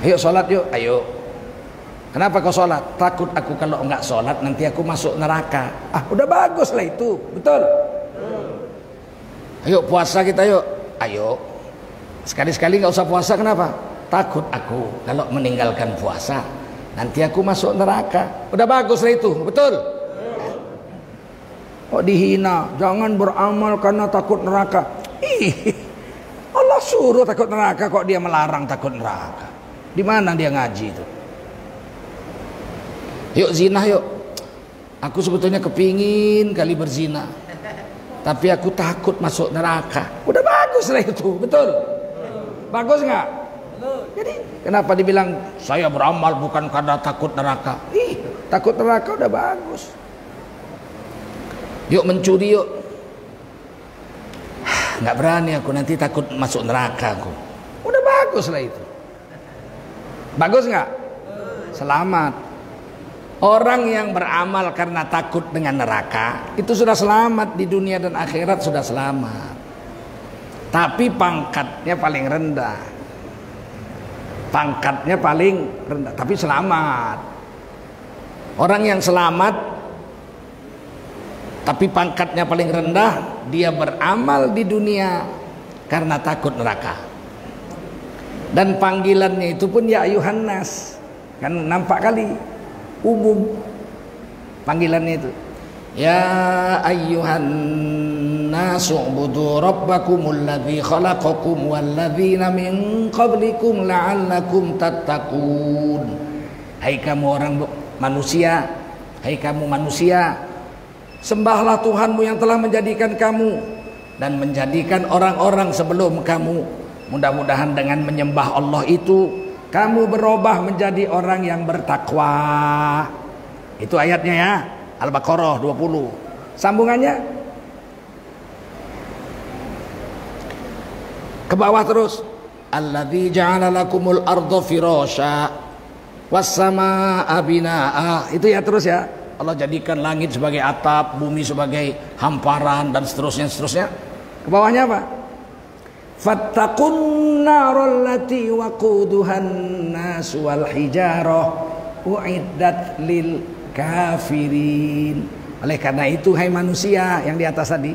Ayo sholat yuk, ayo. Kenapa kau sholat? Takut aku kalau enggak sholat nanti aku masuk neraka. Ah, udah bagus lah itu, betul? Ayo puasa kita yuk, ayo. Sekali-sekali nggak usah puasa, kenapa? Takut aku kalau meninggalkan puasa nanti aku masuk neraka. Udah bagus lah itu, betul? Kok dihina? Jangan beramal karena takut neraka. Allah suruh takut neraka, kok dia melarang takut neraka? Di mana dia ngaji itu? Yuk zina yuk. Aku sebetulnya kepingin kali berzina, tapi aku takut masuk neraka. Udah bagus lah itu, betul? Bagus nggak? Jadi kenapa dibilang saya beramal bukan karena takut neraka? Takut neraka udah bagus. Yuk mencuri yuk. Nggak berani aku, nanti takut masuk neraka aku. Udah bagus lah itu. Bagus nggak? Selamat. Orang yang beramal karena takut dengan neraka itu sudah selamat di dunia dan akhirat, sudah selamat. Tapi pangkatnya paling rendah. Pangkatnya paling rendah, tapi selamat. Orang yang selamat tapi pangkatnya paling rendah, dia beramal di dunia karena takut neraka. Dan panggilannya itu pun ya ayuhan nas. Kan nampak kali umum panggilannya itu. Ya ayyuhan nasu ubudu rabbakumul ladzi khalaqakum walladzina min qablikum la'allakum tattaqun. Hai kamu orang manusia, hai kamu manusia, sembahlah Tuhanmu yang telah menjadikan kamu dan menjadikan orang-orang sebelum kamu. Mudah-mudahan dengan menyembah Allah itu kamu berubah menjadi orang yang bertakwa. Itu ayatnya ya, Al-Baqarah 20. Sambungannya ke bawah terus. Alladzi ja'ala lakumul arda firasya was samaa'a binaa'a. Itu ya terus ya. Allah jadikan langit sebagai atap, bumi sebagai hamparan dan seterusnya. Ke bawahnya apa? Fattaqun naral lati waquduhan nas wal hijarah uiddat lil kafirin. Oleh karena itu hai manusia yang di atas tadi,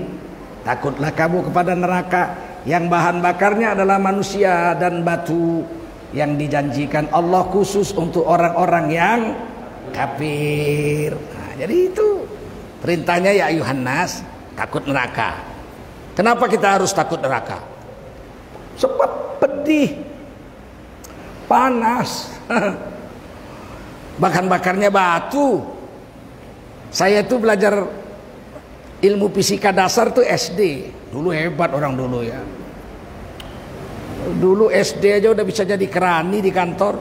takutlah kamu kepada neraka yang bahan bakarnya adalah manusia dan batu, yang dijanjikan Allah khusus untuk orang-orang yang kafir. Nah, jadi itu perintahnya ya ayuhan nas, takut neraka. Kenapa kita harus takut neraka? Sebab pedih, panas, bahan-bakarnya batu. Saya itu belajar ilmu fisika dasar tuh SD. Dulu hebat orang dulu ya. Dulu SD aja udah bisa jadi kerani di kantor.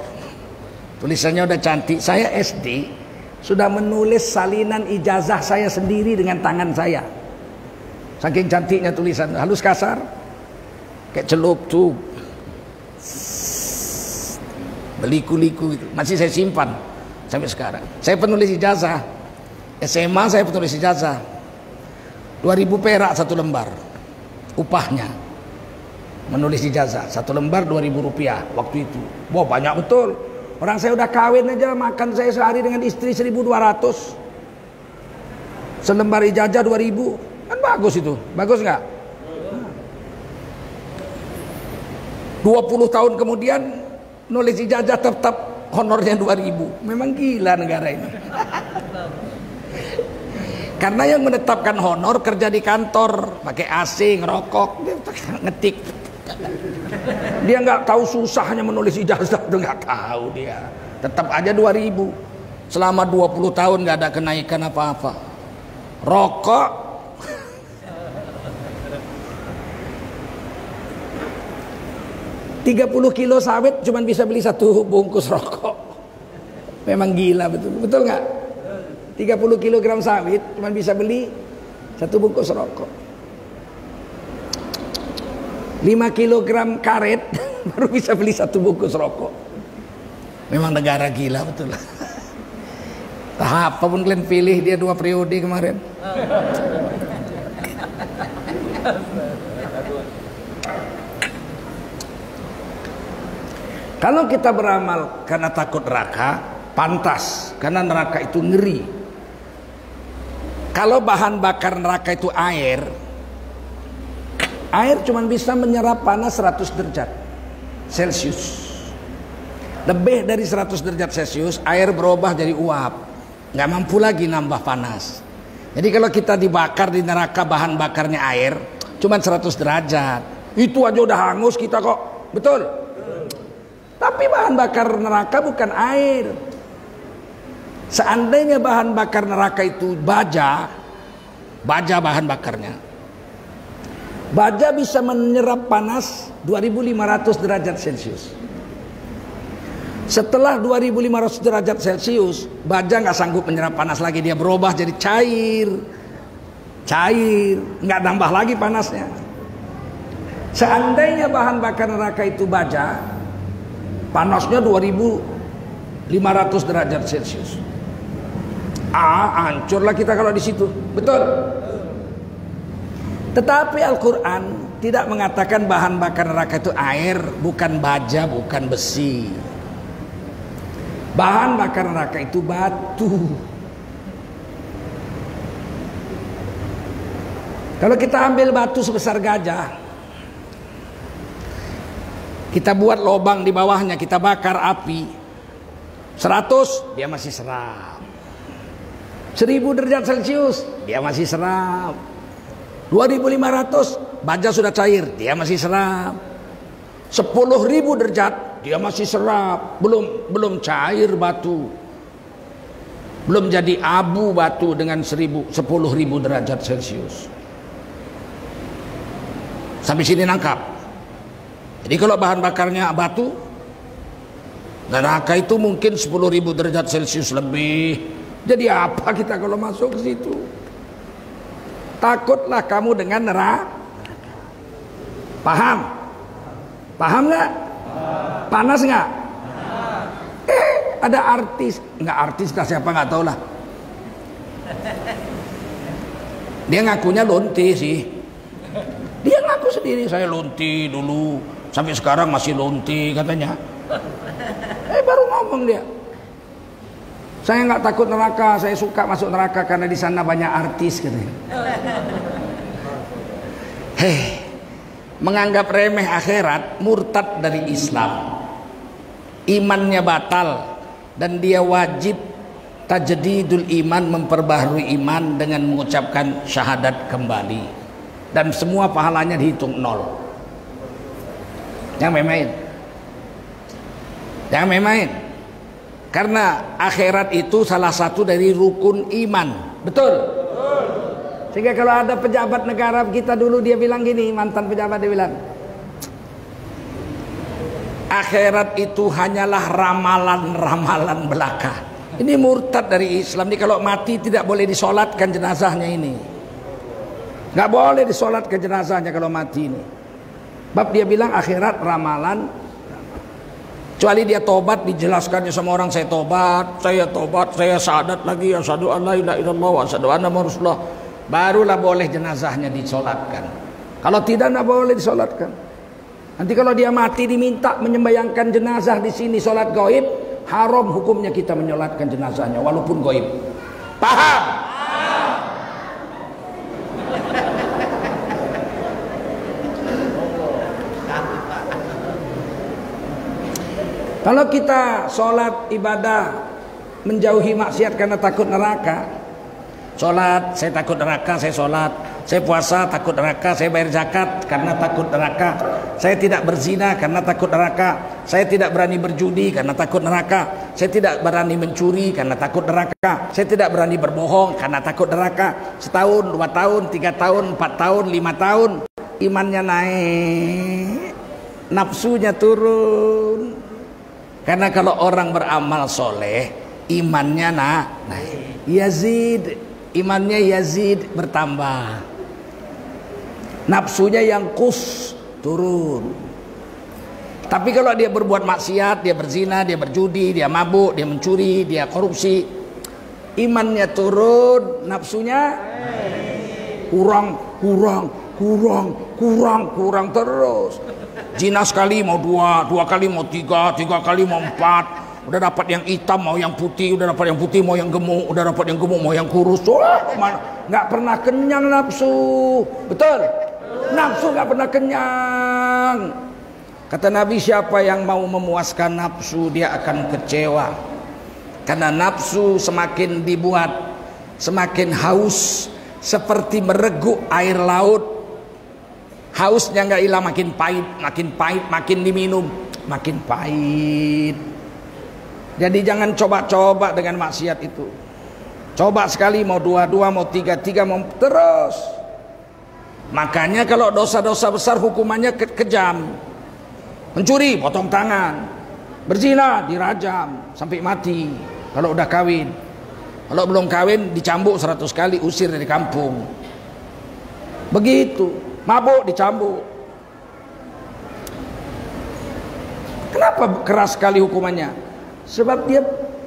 Tulisannya udah cantik. Saya SD sudah menulis salinan ijazah saya sendiri dengan tangan saya. Saking cantiknya tulisan, halus kasar, kayak celup tuh, beliku-liku itu. Masih saya simpan sampai sekarang. Saya penulis ijazah SMA, saya penulis ijazah 2000 perak satu lembar upahnya. Menulis ijazah satu lembar 2000 rupiah waktu itu. Wah, banyak betul. Orang saya udah kawin aja, makan saya sehari dengan istri 1200. Selembar ijazah 2000. Kan bagus itu. Bagus nggak? 20 tahun kemudian nulis ijazah tetap honornya 2000. Memang gila negara ini. Karena yang menetapkan honor kerja di kantor, pakai AC, ngerokok, dia ngetik. Dia nggak tahu susahnya menulis ijazah, tuh nggak tahu dia. Tetap aja 2000. Selama 20 tahun nggak ada kenaikan apa-apa. Rokok 30 kilo sawit cuma bisa beli satu bungkus rokok. Memang gila betul. Betul nggak? 30 kilogram sawit cuma bisa beli satu bungkus rokok. 5 kilogram karet baru bisa beli satu bungkus rokok. Memang negara gila betul. Tahap apapun kalian pilih, dia 2 periode kemarin. Kalau kita beramal karena takut neraka, pantas, karena neraka itu ngeri. Kalau bahan bakar neraka itu air cuma bisa menyerap panas 100 derajat Celcius. Lebih dari 100 derajat Celcius air berubah jadi uap, nggak mampu lagi nambah panas. Jadi kalau kita dibakar di neraka bahan bakarnya air cuma 100 derajat, itu aja udah hangus kita kok, betul? Tapi bahan bakar neraka bukan air. Seandainya bahan bakar neraka itu baja bahan bakarnya, baja bisa menyerap panas 2500 derajat Celcius. Setelah 2500 derajat Celcius, baja nggak sanggup menyerap panas lagi, dia berubah jadi cair, nggak nambah lagi panasnya. Seandainya bahan bakar neraka itu baja, panasnya 2500 derajat Celcius. Hancurlah kita kalau di situ, betul? Tetapi Al-Quran tidak mengatakan bahan bakar neraka itu air, bukan baja, bukan besi. Bahan bakar neraka itu batu. Kalau kita ambil batu sebesar gajah, kita buat lubang di bawahnya, kita bakar api 100, dia masih serap. 1000 derajat Celcius, dia masih serap. 2500, baja sudah cair, dia masih serap. 10.000 derajat, dia masih serap. Belum cair batu, belum jadi abu batu dengan 10.000 derajat Celcius. Sampai sini nangkap. Jadi kalau bahan bakarnya batu, neraka itu mungkin 10.000 derajat Celcius lebih. Jadi apa kita kalau masuk ke situ? Takutlah kamu dengan neraka. Paham? Paham nggak? Panas nggak? Ada artis, nggak artis lah, siapa nggak tahu lah. Dia ngakunya lonti sih. Dia ngaku sendiri, saya lonti dulu, sampai sekarang masih lonti katanya. Baru ngomong dia. Saya nggak takut neraka, saya suka masuk neraka karena di sana banyak artis katanya. Menganggap remeh akhirat, murtad dari Islam. Imannya batal dan dia wajib tajdidul iman, memperbaharui iman dengan mengucapkan syahadat kembali. Dan semua pahalanya dihitung 0. Jangan main-main. Jangan main-main. Karena akhirat itu salah satu dari rukun iman. Betul? Sehingga kalau ada pejabat negara kita dulu, dia bilang gini, mantan pejabat dia bilang, akhirat itu hanyalah ramalan-ramalan belaka. Ini murtad dari Islam. Ini kalau mati tidak boleh disolatkan jenazahnya ini. Nggak boleh disolatkan jenazahnya kalau mati ini. Bab dia bilang akhirat ramalan. Kecuali dia tobat, dijelaskannya sama orang, saya tobat, saya syahadat lagi, asyhadu an la ilaha illallah wa asyhadu anna muhammadar rasulullah. Barulah boleh jenazahnya disolatkan. Kalau tidak, nggak boleh disolatkan. Nanti kalau dia mati diminta menyembayangkan jenazah di sini, solat gaib, haram hukumnya kita menyolatkan jenazahnya walaupun gaib. Paham? Kalau kita sholat ibadah menjauhi maksiat karena takut neraka, sholat saya takut neraka, saya sholat, saya puasa takut neraka, saya bayar zakat karena takut neraka, saya tidak berzina karena takut neraka, saya tidak berani berjudi karena takut neraka, saya tidak berani mencuri karena takut neraka, saya tidak berani berbohong karena takut neraka. Setahun, 2 tahun, 3 tahun, 4 tahun, 5 tahun, imannya naik, nafsunya turun. Karena kalau orang beramal soleh, imannya naik, yazid, imannya yazid, bertambah. Nafsunya yang turun. Tapi kalau dia berbuat maksiat, dia berzina, dia berjudi, dia mabuk, dia mencuri, dia korupsi, imannya turun, nafsunya kurang terus. Zina sekali mau dua, dua kali mau tiga, tiga kali mau empat. Udah dapat yang hitam mau yang putih, udah dapat yang putih mau yang gemuk, udah dapat yang gemuk mau yang kurus. Wah, nggak pernah kenyang nafsu. Betul? Nafsu nggak pernah kenyang. Kata Nabi, siapa yang mau memuaskan nafsu dia akan kecewa. Karena nafsu semakin dibuat semakin haus, seperti mereguk air laut. Hausnya nggak hilang, makin pahit, makin diminum makin pahit. Jadi jangan coba-coba dengan maksiat itu. Coba sekali mau dua, dua mau tiga, tiga mau terus. Makanya kalau dosa-dosa besar hukumannya kejam. Mencuri potong tangan, berzina dirajam sampai mati kalau udah kawin. Kalau belum kawin dicambuk 100 kali, usir dari kampung. Begitu, mabuk dicambuk. Kenapa keras sekali hukumannya? Sebab dia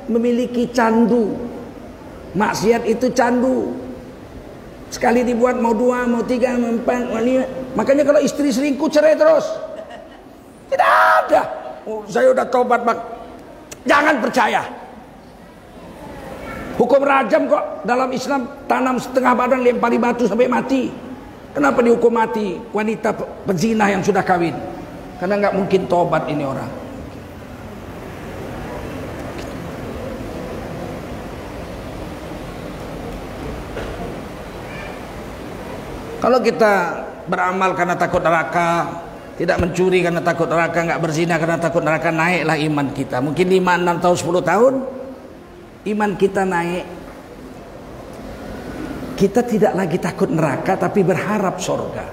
memiliki candu. Maksiat itu candu. Sekali dibuat mau dua, mau tiga, mau empat, mau lima. Makanya kalau istri selingkuh cerai terus. Tidak ada. Oh, saya udah tobat bang. Jangan percaya. Hukum rajam kok dalam Islam, tanam setengah badan lempari batu sampai mati. Kenapa dihukum mati wanita pezina yang sudah kawin? Karena nggak mungkin tobat ini orang. Kalau kita beramal karena takut neraka, tidak mencuri karena takut neraka, nggak berzina karena takut neraka, naiklah iman kita. Mungkin 5, 6 tahun, 10 tahun iman kita naik. Kita tidak lagi takut neraka tapi berharap surga.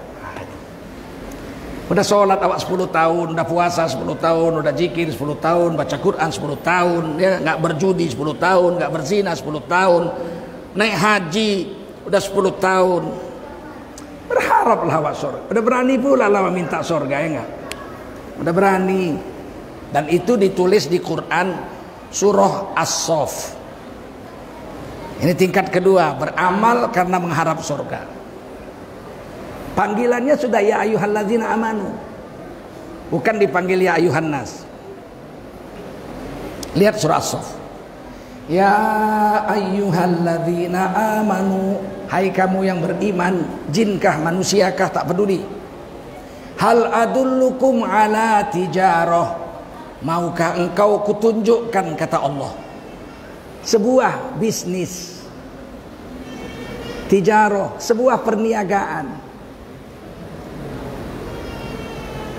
Udah sholat awak 10 tahun, udah puasa 10 tahun, udah zikir 10 tahun, baca Quran 10 tahun, ya, nggak berjudi 10 tahun, nggak berzina 10 tahun, naik haji udah 10 tahun. Berharaplah awak surga. Udah berani pula lah minta surga, ya enggak? Udah berani. Dan itu ditulis di Quran surah As-Saff. Ini tingkat kedua, beramal karena mengharap surga. Panggilannya sudah ya ayyuhalladzina amanu. Bukan dipanggil ya ayyuhan nas. Lihat surah As-Saff. Ya ayyuhalladzina amanu, hai kamu yang beriman, jinkah manusiakah tak peduli. Hal adullukum ala tijarah, maukah engkau kutunjukkan, kata Allah, sebuah bisnis. Tijarah, sebuah perniagaan.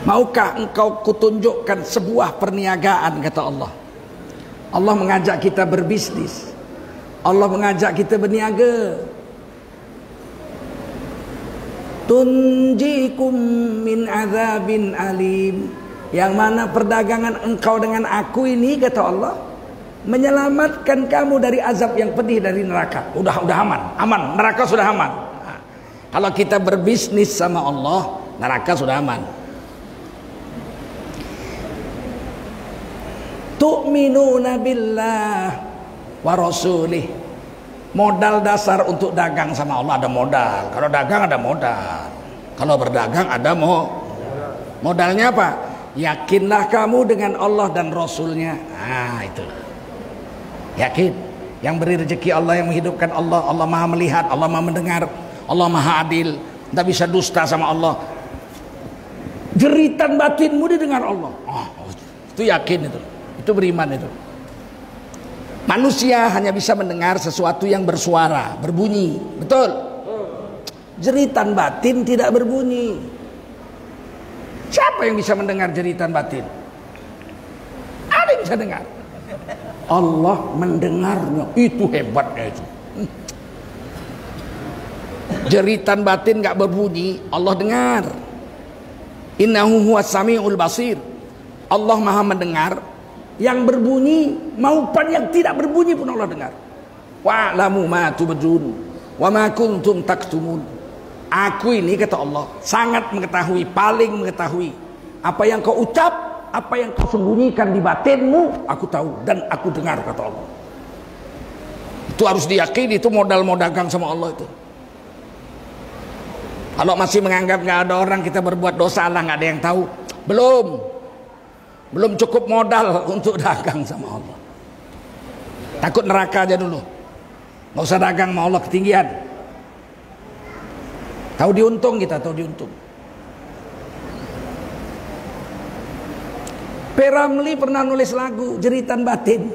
Maukah engkau kutunjukkan sebuah perniagaan, kata Allah. Allah mengajak kita berbisnis. Allah mengajak kita berniaga. Tunjikum min azabin alim, yang mana perdagangan engkau dengan aku ini, kata Allah, menyelamatkan kamu dari azab yang pedih dari neraka. Udah aman, neraka sudah aman. Nah, kalau kita berbisnis sama Allah, neraka sudah aman. Tu'minuna billah wa rasulih. Modal dasar untuk dagang sama Allah ada modal. Kalau dagang ada modal. Kalau berdagang ada modalnya apa? Yakinlah kamu dengan Allah dan Rasulnya. Nah itu. Yakin. Yang beri rezeki Allah, yang menghidupkan Allah. Allah maha melihat, Allah maha mendengar, Allah maha adil. Tidak bisa dusta sama Allah. Jeritan batinmu didengar Allah. Oh, itu yakin itu. Itu beriman itu. Manusia hanya bisa mendengar sesuatu yang bersuara, berbunyi. Betul? Jeritan batin tidak berbunyi. Siapa yang bisa mendengar jeritan batin? Ada yang bisa dengar. Allah mendengarnya. Itu hebatnya itu. Jeritan batin gak berbunyi, Allah dengar. Innahu huwas samiul basir. Allah maha mendengar. Yang berbunyi maupun yang tidak berbunyi pun Allah dengar. Wa'lamu ma tubdun wa ma kuntum taktumun. Aku ini, kata Allah, sangat mengetahui, paling mengetahui apa yang kau ucap, apa yang kau sembunyikan di batinmu, aku tahu dan aku dengar, kata Allah. Itu harus diyakini, itu modal mau dagang sama Allah itu. Kalau masih menganggap nggak ada orang kita berbuat dosa, Allah nggak ada yang tahu, Belum cukup modal untuk dagang sama Allah. Takut neraka aja dulu. Nggak usah dagang sama Allah, ketinggian. Tahu diuntung kita, tahu diuntung. P. Ramlee pernah nulis lagu Jeritan Batin.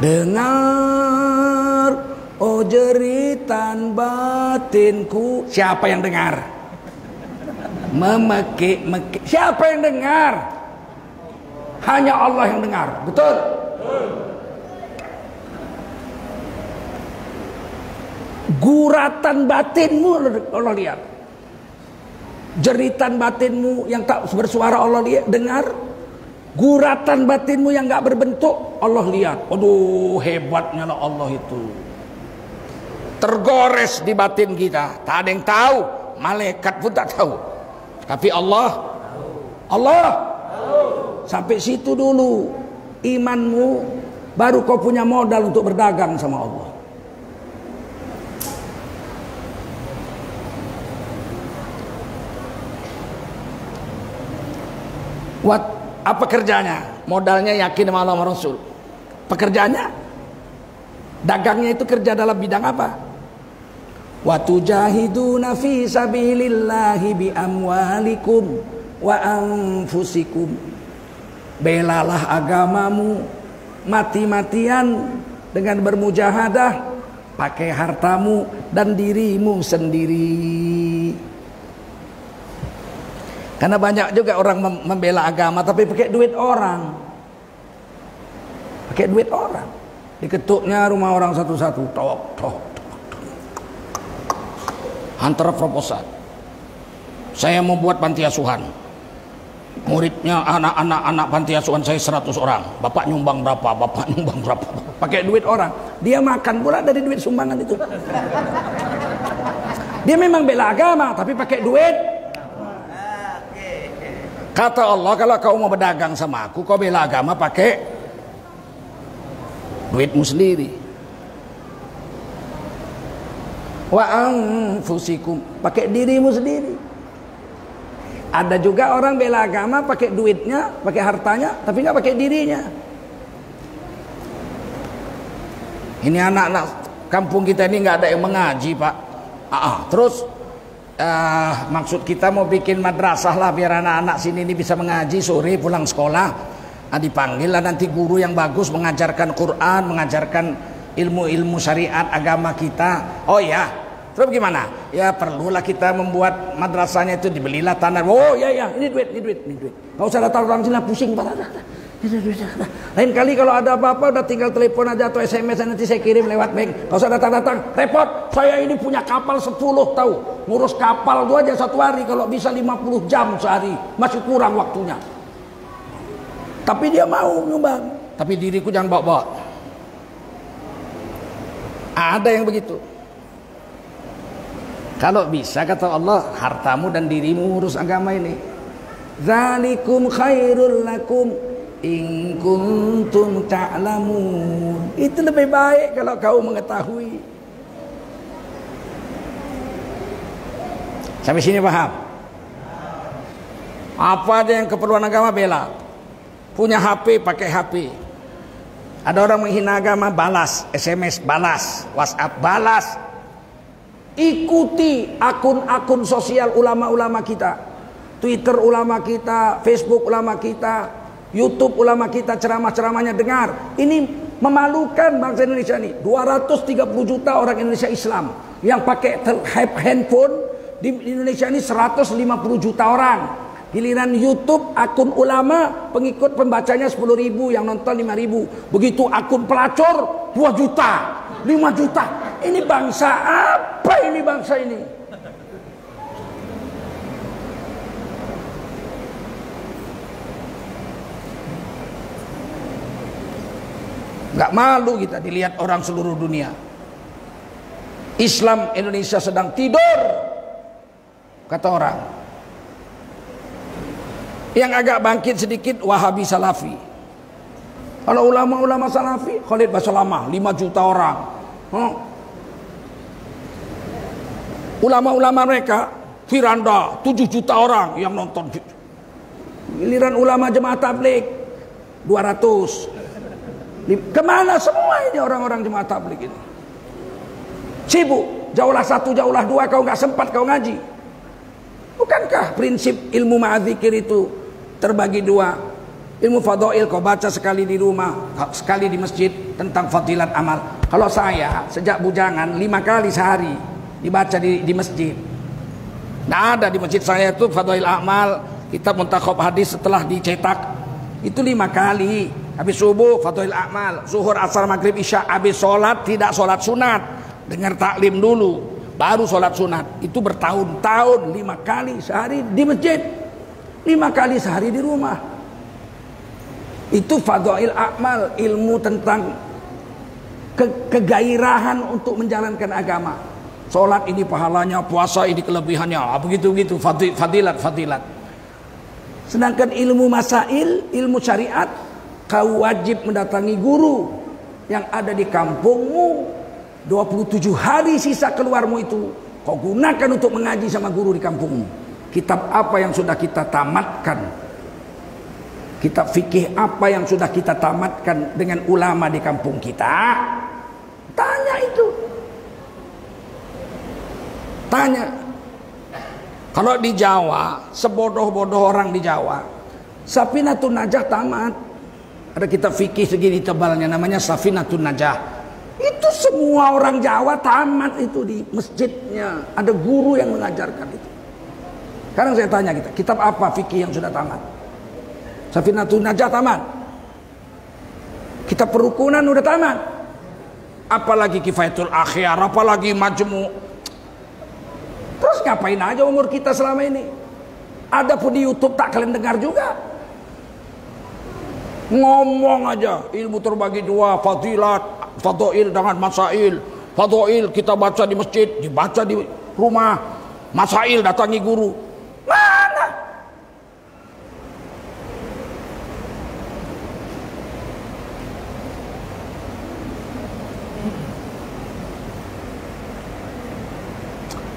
Dengar, oh jeritan batinku. Siapa yang dengar? Memekik-mekik. Siapa yang dengar? Hanya Allah yang dengar. Betul? Guratan batinmu Allah lihat. Jeritan batinmu yang tak bersuara Allah lihat, dengar. Guratan batinmu yang gak berbentuk Allah lihat. Aduh, hebatnya lah Allah itu. Tergores di batin kita. Tak ada yang tahu. Malaikat pun tak tahu. Tapi Allah sampai situ dulu imanmu, baru kau punya modal untuk berdagang sama Allah. Apa kerjanya? Modalnya yakin sama Allah sama Rasul. Pekerjaannya, dagangnya itu kerja dalam bidang apa? Wa tujahiduna fi sabilillahi bi amwalikum wa anfusikum. Belalah agamamu mati-matian dengan bermujahadah, pakai hartamu dan dirimu sendiri. Karena banyak juga orang membela agama tapi pakai duit orang. Pakai duit orang. Diketuknya rumah orang satu-satu. Tok. Hantar proposal. Saya mau buat panti asuhan. Muridnya anak-anak panti asuhan saya 100 orang. Bapak nyumbang berapa? Pakai duit orang. Dia makan pula dari duit sumbangan itu. Dia memang bela agama tapi pakai duit. Kata Allah, kalau kau mau berdagang sama aku, kau bela agama pakai duitmu sendiri. Wa anfusikum, pakai dirimu sendiri. Ada juga orang bela agama pakai duitnya, pakai hartanya, tapi nggak pakai dirinya. Ini anak-anak kampung kita ini nggak ada yang mengaji, Pak. Terus maksud kita mau bikin madrasah lah biar anak-anak sini ini bisa mengaji sore pulang sekolah. Dipanggil lah nanti guru yang bagus mengajarkan Quran, mengajarkan ilmu-ilmu syariat agama kita. Oh ya, terus gimana? Ya perlulah kita membuat madrasahnya itu, dibelilah tanah. Oh ya, ini duit. Gak usah datang orang sini pusing Pak. Lain kali kalau ada apa-apa udah tinggal telepon aja atau SMS nanti saya kirim lewat bank. Gak usah datang-datang, repot. Saya ini punya kapal 10 tahu. Ngurus kapal itu aja 1 hari kalau bisa 50 jam sehari. Masih kurang waktunya. Tapi dia mau nyumbang. Tapi diriku jangan bawa-bawa. Ada yang begitu. Kalau bisa kata Allah, hartamu dan dirimu urus agama ini. Zalikum khairul lakum in kuntum ta'lamun. Itu lebih baik kalau kau mengetahui. Sampai sini paham? Apa aja yang keperluan agama bela. Punya HP pakai HP. Ada orang menghina agama, balas SMS, balas WhatsApp, balas. Ikuti akun-akun sosial ulama-ulama kita, Twitter ulama kita, Facebook ulama kita, YouTube ulama kita, ceramah-ceramahnya dengar. Ini memalukan bangsa Indonesia ini. 230 juta orang Indonesia Islam yang pakai handphone di Indonesia ini 150 juta orang. Giliran YouTube akun ulama pengikut pembacanya 10.000, yang nonton 5.000. Begitu akun pelacur 2 juta, 5 juta. Ini bangsa apa ini bangsa ini? Gak malu kita dilihat orang seluruh dunia. Islam Indonesia sedang tidur, kata orang. Yang agak bangkit sedikit Wahabi Salafi. Kalau ulama-ulama Salafi, Khalid Basalamah 5 juta orang. Ulama-ulama mereka Firanda 7 juta orang yang nonton. Giliran ulama jemaah tabligh 200. Kemana semua ini orang-orang jemaah tabligh ini? Sibuk, jauhlah 1, jauhlah 2, kau nggak sempat kau ngaji. Bukankah prinsip ilmu ma'adzikir itu terbagi 2? Ilmu fadhail kau baca sekali di rumah, sekali di masjid tentang fadilat amal. Kalau saya sejak bujangan 5 kali sehari dibaca di masjid. Nah, ada di masjid saya itu fadhail amal, kitab muntakhab hadis setelah dicetak itu 5 kali. Habis subuh fadhail amal, zuhur, asar, maghrib, isya. Habis sholat tidak sholat sunat, dengar taklim dulu baru sholat sunat. Itu bertahun-tahun 5 kali sehari di masjid, 5 kali sehari di rumah. Itu fadhail amal, ilmu tentang kegairahan untuk menjalankan agama. Sholat ini pahalanya, puasa ini kelebihannya, begitu-begitu, fadilat. Sedangkan ilmu masail, ilmu syariat, kau wajib mendatangi guru yang ada di kampungmu. 27 hari sisa keluarmu itu kau gunakan untuk mengaji sama guru di kampungmu. Kitab apa yang sudah kita tamatkan? Kitab fikih apa yang sudah kita tamatkan dengan ulama di kampung kita? Tanya itu. Tanya. Kalau di Jawa, sebodoh-bodoh orang di Jawa, Safinatun Najah tamat. Ada kitab fikih segini tebalnya namanya Safinatun Najah. Itu semua orang Jawa tamat itu di masjidnya. Ada guru yang mengajarkan itu. Sekarang saya tanya kita, kitab apa fikih yang sudah tamat? Safinatun Najah tamat. Kitab perukunan udah tamat. Apalagi Kifayatul Akhyar, apalagi Majmu'. Terus ngapain aja umur kita selama ini? Ada pun di YouTube tak kalian dengar juga. Ngomong aja, ilmu terbagi 2, fadilat, fadhail dengan masail. Fadhail kita baca di masjid, dibaca di rumah. Masail datangi guru. Mana?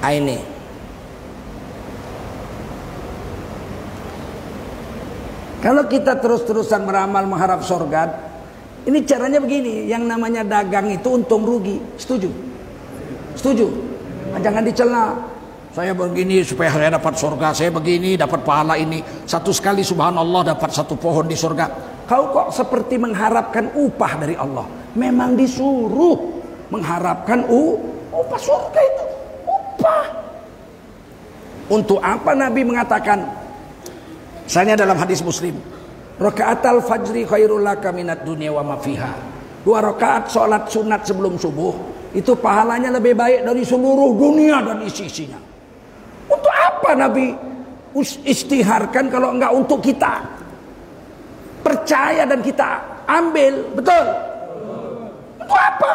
Ini kalau kita terus-terusan beramal mengharap surga, ini caranya begini. Yang namanya dagang itu untung rugi. Setuju? Setuju? Nah, jangan dicela. Saya begini supaya saya dapat surga, saya begini dapat pahala ini. Satu sekali subhanallah dapat 1 pohon di surga. Kau kok seperti mengharapkan upah dari Allah? Memang disuruh mengharapkan upah surga itu. Untuk apa Nabi mengatakan, misalnya dalam hadis Muslim, rakaatal fajri khairul laka minad dunya wa ma fiha. 2 rakaat salat sunat sebelum subuh itu pahalanya lebih baik dari seluruh dunia dan isi-isinya. Untuk apa Nabi istiharkan kalau enggak untuk kita percaya dan kita ambil? Betul? Untuk apa?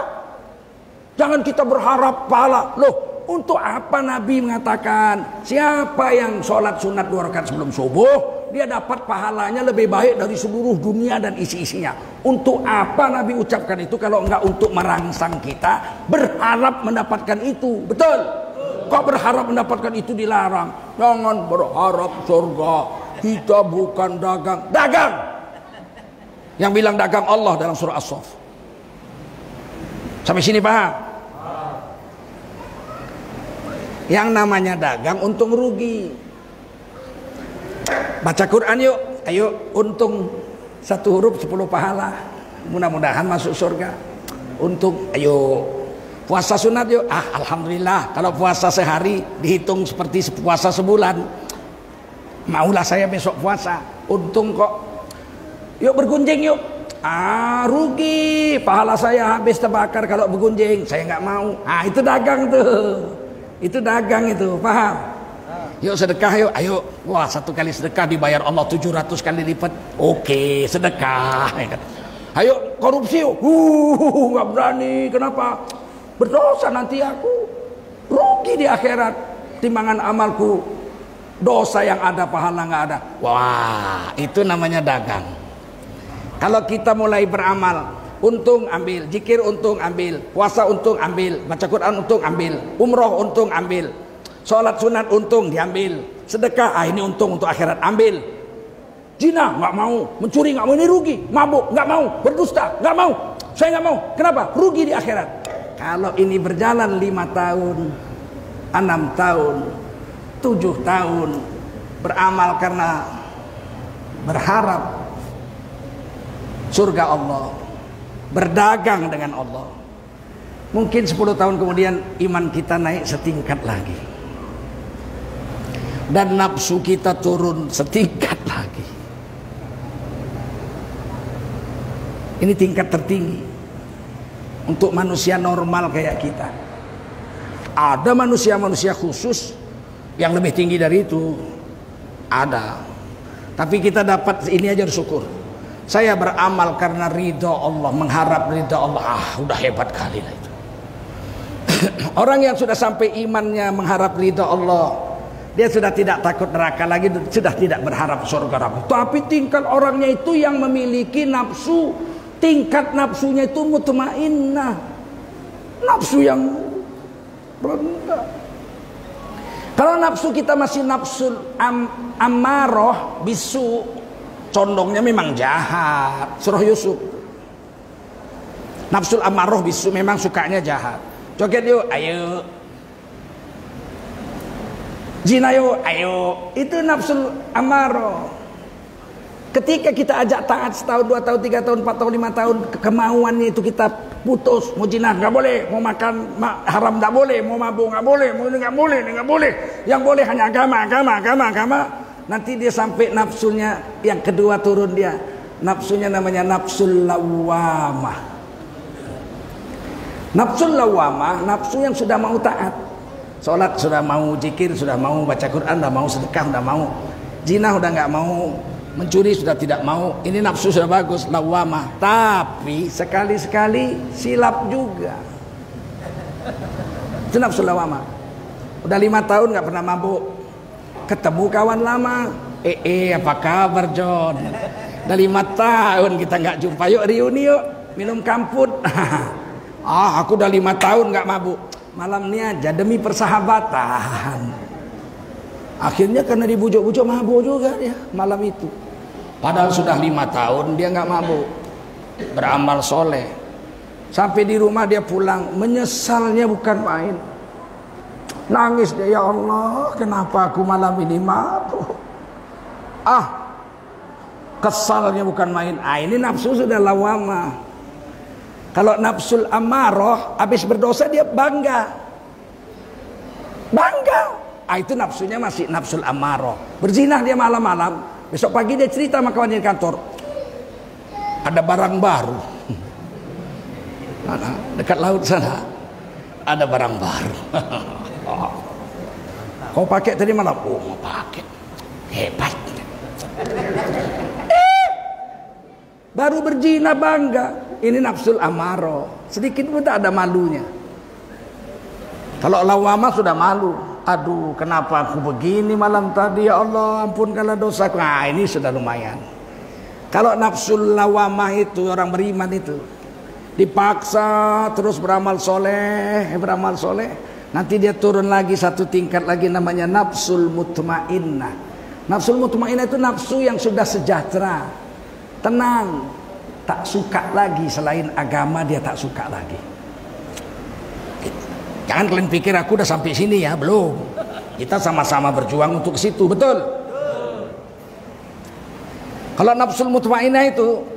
Jangan kita berharap pahala. Loh, untuk apa Nabi mengatakan siapa yang sholat sunat 2 rakaat sebelum subuh dia dapat pahalanya lebih baik dari seluruh dunia dan isi-isinya? Untuk apa Nabi ucapkan itu kalau enggak untuk merangsang kita berharap mendapatkan itu? Betul? Kok berharap mendapatkan itu dilarang? Jangan berharap surga. Kita bukan dagang. Dagang! Yang bilang dagang Allah dalam surah As-Saff. Sampai sini paham? Yang namanya dagang untung rugi. Baca Quran yuk. Ayo, untung 1 huruf 10 pahala. Mudah-mudahan masuk surga. Untung, ayo. Puasa sunat yuk. Alhamdulillah. Kalau puasa sehari dihitung seperti puasa sebulan. Maulah saya besok puasa. Untung kok. Yuk bergunjing yuk. Rugi. Pahala saya habis terbakar kalau bergunjing. Saya nggak mau. Itu dagang tuh. Itu dagang itu, paham? Yuk sedekah yuk, ayo. Wah, 1 kali sedekah dibayar Allah 700 kali lipat. Oke, sedekah. Ayo korupsi yuk. Gak berani. Kenapa? Berdosa nanti aku. Rugi di akhirat. Timbangan amalku. Dosa yang ada, pahala gak ada. Wah, itu namanya dagang. Kalau kita mulai beramal, untung ambil, zikir untung ambil, puasa untung ambil, baca Quran untung ambil, umroh untung ambil. Sholat sunat untung diambil. Sedekah, ini untung untuk akhirat, ambil. Zina nggak mau, mencuri nggak mau, ini rugi. Mabuk nggak mau, berdusta nggak mau. Saya nggak mau. Kenapa? Rugi di akhirat. Kalau ini berjalan 5 tahun, 6 tahun, 7 tahun, beramal karena berharap surga Allah, berdagang dengan Allah. Mungkin 10 tahun kemudian iman kita naik setingkat lagi. Dan nafsu kita turun setingkat lagi. Ini tingkat tertinggi untuk manusia normal kayak kita. Ada manusia-manusia khusus yang lebih tinggi dari itu. Ada. Tapi kita dapat ini aja bersyukur. Saya beramal karena ridha Allah, mengharap ridha Allah. Udah hebat kali lah itu. Orang yang sudah sampai imannya mengharap ridha Allah, dia sudah tidak takut neraka lagi, sudah tidak berharap surga lagi. Tapi tingkat orangnya itu yang memiliki nafsu, tingkat nafsunya itu mutmainnah, nafsu yang rendah. Kalau nafsu kita masih nafsul ammaroh bisu, condongnya memang jahat. Surah Yusuf. Nafsul ammaroh bisu memang sukanya jahat. Joget yuk, ayo. Zina yuk, ayo. Itu nafsul ammaroh. Ketika kita ajak taat setahun, 2 tahun, 3 tahun, 4 tahun, 5 tahun, kemauannya itu kita putus. Mau zina nggak boleh, mau makan haram nggak boleh, mau mabuk nggak boleh, mau ini nggak boleh, ini nggak boleh. Yang boleh hanya agama. Nanti dia sampai nafsunya yang kedua turun dia. Nafsunya namanya nafsul lawamah. Nafsul lawamah, nafsu yang sudah mau taat. Sholat sudah mau, zikir sudah mau, baca Quran sudah mau, sedekah sudah mau, zina sudah nggak mau, mencuri sudah tidak mau. Ini nafsu sudah bagus, lawamah. Tapi sekali-sekali silap juga. Itu nafsu lawamah. Udah 5 tahun nggak pernah mabuk, ketemu kawan lama, apa kabar John? Udah 5 tahun kita nggak jumpa, yuk reuni yuk, minum kamput. Aku udah 5 tahun nggak mabuk. Malam ini aja demi persahabatan. Akhirnya karena dibujuk-bujuk mabuk juga dia malam itu. Padahal sudah 5 tahun dia nggak mabuk, beramal soleh. Sampai di rumah dia pulang, menyesalnya bukan main. Nangis dia, ya Allah, kenapa aku malam ini mabuk? Kesalnya bukan main. Ini nafsu sudah lawamah. Kalau nafsul ammaroh habis berdosa dia bangga. Itu nafsunya masih nafsul ammaroh. Berzina dia malam-malam, besok pagi dia cerita sama kawannya di kantor, ada barang baru. Dekat laut sana ada barang baru. Kau pakai tadi malam? Mau pakai. Hebat. Baru berzina bangga. Ini nafsul ammaroh. Sedikit pun tak ada malunya. Kalau lawamah sudah malu. Aduh, kenapa aku begini malam tadi, ya Allah, ampunkanlah dosaku. Ini sudah lumayan. Kalau nafsul lawamah itu, orang beriman itu dipaksa terus beramal soleh, nanti dia turun lagi satu tingkat lagi, namanya nafsul mutmainnah. Nafsul mutmainnah itu nafsu yang sudah sejahtera, tenang, tak suka lagi selain agama, dia tak suka lagi. Jangan kalian pikir aku udah sampai sini ya, belum. Kita sama-sama berjuang untuk ke situ, betul. Kalau nafsul mutmainnah itu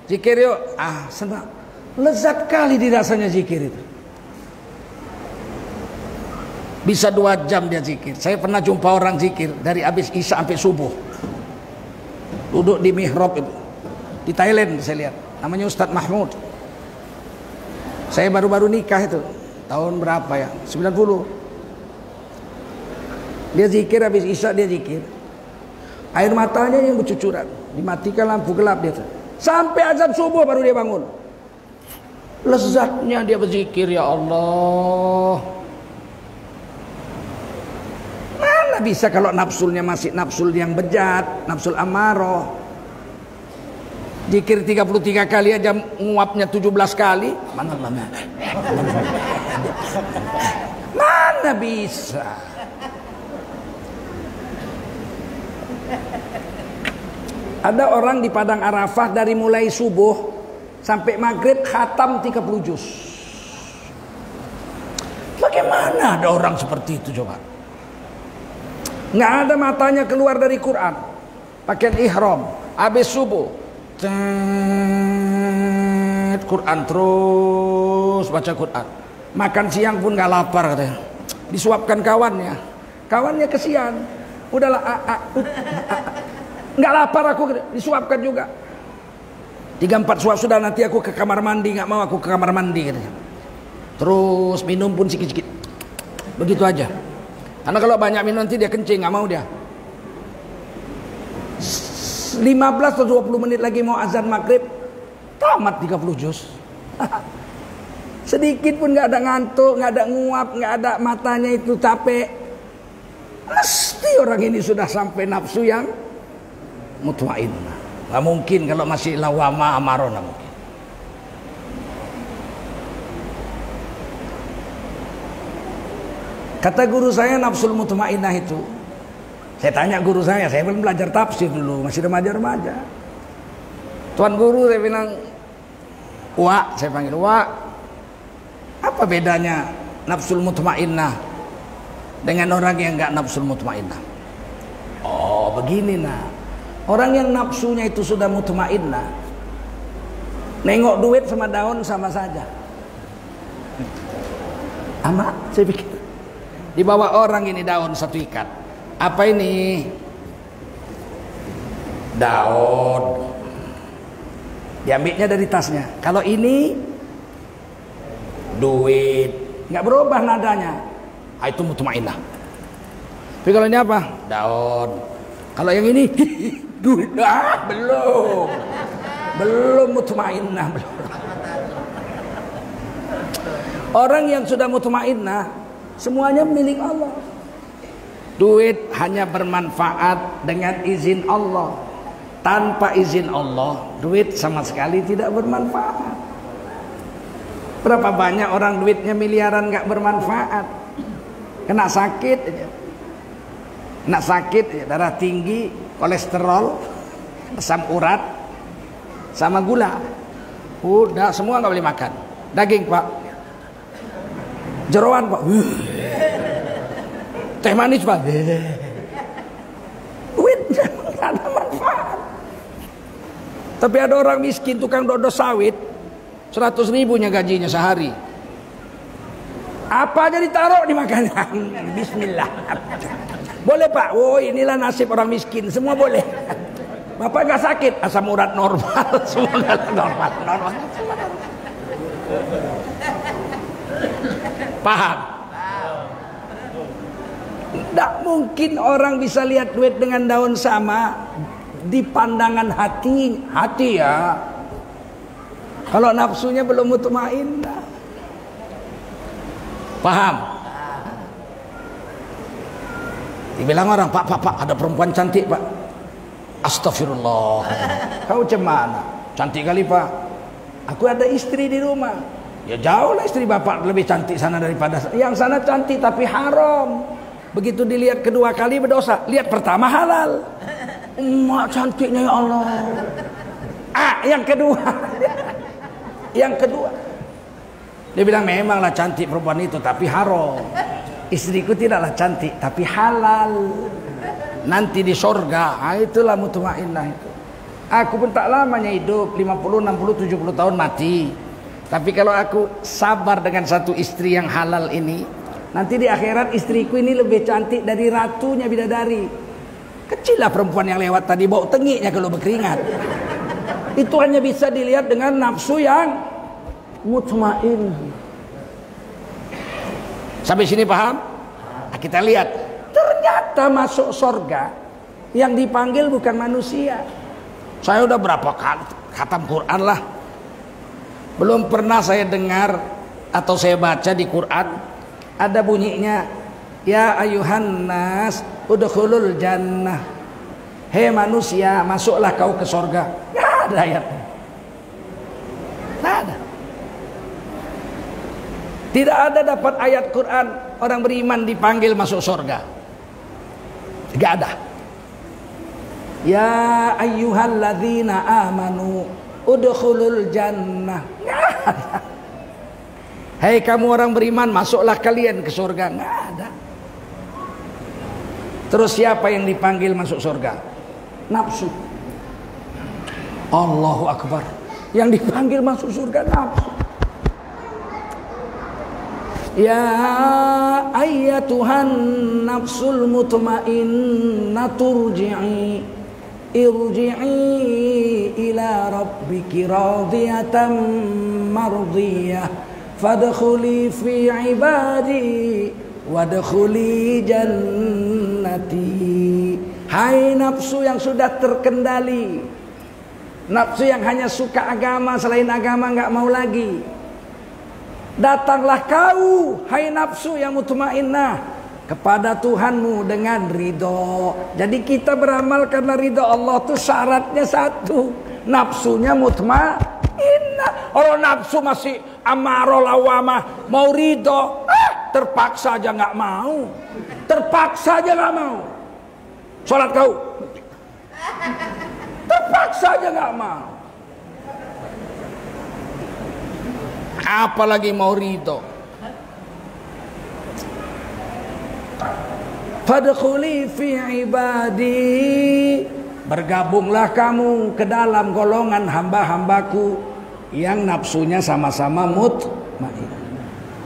zikir yuk, senang, lezat kali dirasanya zikir itu. Bisa 2 jam dia zikir. Saya pernah jumpa orang zikir dari habis isya sampai subuh, duduk di mihrab itu di Thailand. Saya lihat, namanya Ustadz Mahmud. Saya baru-baru nikah itu, tahun berapa ya, 90. Dia zikir habis isya, dia zikir, air matanya yang bercucuran, dimatikan lampu gelap dia tuh. Sampai azan subuh baru dia bangun. Lezatnya dia berzikir, ya Allah. Mana bisa kalau nafsulnya masih nafsul yang bejat, nafsul ammaroh. Zikir 33 kali aja nguapnya 17 kali. Mana bisa. Ada orang di Padang Arafah dari mulai subuh sampai maghrib khatam 30 juz. Bagaimana ada orang seperti itu coba? Nggak ada matanya keluar dari Quran. Pakaian ihram, habis subuh, Quran terus baca Quran. Makan siang pun nggak lapar katanya. Disuapkan kawannya. Kawannya kesian. Udahlah, nggak lapar aku, disuapkan juga. 3-4 suap sudah, nanti aku ke kamar mandi, nggak mau aku ke kamar mandi katanya. Terus minum pun sikit-sikit. Begitu aja. Karena kalau banyak minum nanti dia kencing, nggak mau dia. 15 atau 20 menit lagi mau azan maghrib, tamat 30 juz. Sedikit pun nggak ada ngantuk, nggak ada nguap, nggak ada matanya itu capek. Pasti orang ini sudah sampai nafsu yang mutmainnah. Nggak mungkin kalau masih lawama amarah, nggak mungkin. Kata guru saya nafsul mutmainnah itu, saya tanya guru saya belum belajar tafsir dulu, masih remaja-remaja. Tuan guru saya bilang, Wak, saya panggil Wak, apa bedanya nafsul mutmainnah dengan orang yang enggak nafsul mutmainnah? Oh begini nah, orang yang nafsunya itu sudah mutmainnah, nengok duit sama daun sama saja. Ama, saya pikir dibawa orang ini daun satu ikat. Apa ini? Daun. Diambilnya dari tasnya. Kalau ini duit, nggak berubah nadanya. Itu mutmainnah. Tapi kalau ini apa? Daun. Kalau yang ini duit. Belum mutmainnah. Orang yang sudah mutmainnah, semuanya milik Allah. Duit hanya bermanfaat dengan izin Allah. Tanpa izin Allah, duit sama sekali tidak bermanfaat. Berapa banyak orang duitnya miliaran gak bermanfaat. Kena sakit aja. Kena sakit aja. Darah tinggi, kolesterol, asam urat, sama gula. Udah semua gak boleh makan. Daging pak, jeroan pak, teh manis pak, duit gak ada manfaat. Tapi ada orang miskin tukang dodol sawit, 100.000 gajinya sehari. Apa aja ditaruh di makanan. Bismillah. Boleh pak, oh inilah nasib orang miskin, semua boleh. Bapak gak sakit, asam urat normal, semua normal. Paham? Tidak mungkin orang bisa lihat duit dengan daun sama di pandangan hati ya. Kalau nafsunya belum mutmainnah. Paham? Dibilang orang, pak ada perempuan cantik pak. Astagfirullah. Kau cemana? Cantik kali pak. Aku ada istri di rumah. Ya jauh lah istri bapak lebih cantik sana daripada yang sana cantik tapi haram. Begitu dilihat kedua kali berdosa. Lihat pertama halal. Emak cantiknya ya Allah. Yang kedua. Yang kedua. Dia bilang memanglah cantik perempuan itu tapi haram. Istriku tidaklah cantik tapi halal. Nanti di sorga. Itulah mutmainnah itu. Aku pun tak lamanya hidup, 50, 60, 70 tahun mati. Tapi kalau aku sabar dengan satu istri yang halal ini, nanti di akhirat istriku ini lebih cantik dari ratunya bidadari. Kecil lah perempuan yang lewat tadi, bau tengiknya kalau berkeringat. Itu hanya bisa dilihat dengan nafsu yang mutmainnah. Sampai sini paham? Nah, kita lihat, ternyata masuk surga yang dipanggil bukan manusia. Saya udah berapa kali khatam Quran lah, belum pernah saya dengar atau saya baca di Quran ada bunyinya ya ayuhan nas udkhulul jannah, hei manusia masuklah kau ke surga. Nggak ada ayatnya, nggak ada. Tidak ada dapat ayat Quran orang beriman dipanggil masuk surga, nggak ada. Ya ayyuhalladzina amanu udkhulul jannah. Hei kamu orang beriman, masuklah kalian ke surga. Nggak ada. Terus siapa yang dipanggil masuk surga? Nafsu. Allahu Akbar. Yang dipanggil masuk surga nafsu. Ya ayyatuhan nafsul mutmainnah irji'i ila rabbiki radiyatan mardiyah fadkhuli fi ibadi wadkhuli jannati. Hai nafsu yang sudah terkendali, nafsu yang hanya suka agama, selain agama nggak mau lagi, datanglah kau hai nafsu yang mutmainnah kepada Tuhanmu dengan ridho. Jadi kita beramal karena ridho Allah tuh syaratnya satu, nafsunya mutmainnah. Orang nafsu masih amarah lawamah, mau ridho, terpaksa aja nggak mau, terpaksa aja nggak mau. Sholat kau, terpaksa aja nggak mau. Apalagi mau ridho. Fadkhuli fi ibadi, bergabunglah kamu ke dalam golongan hamba-hambaku yang nafsunya sama-sama mutmain.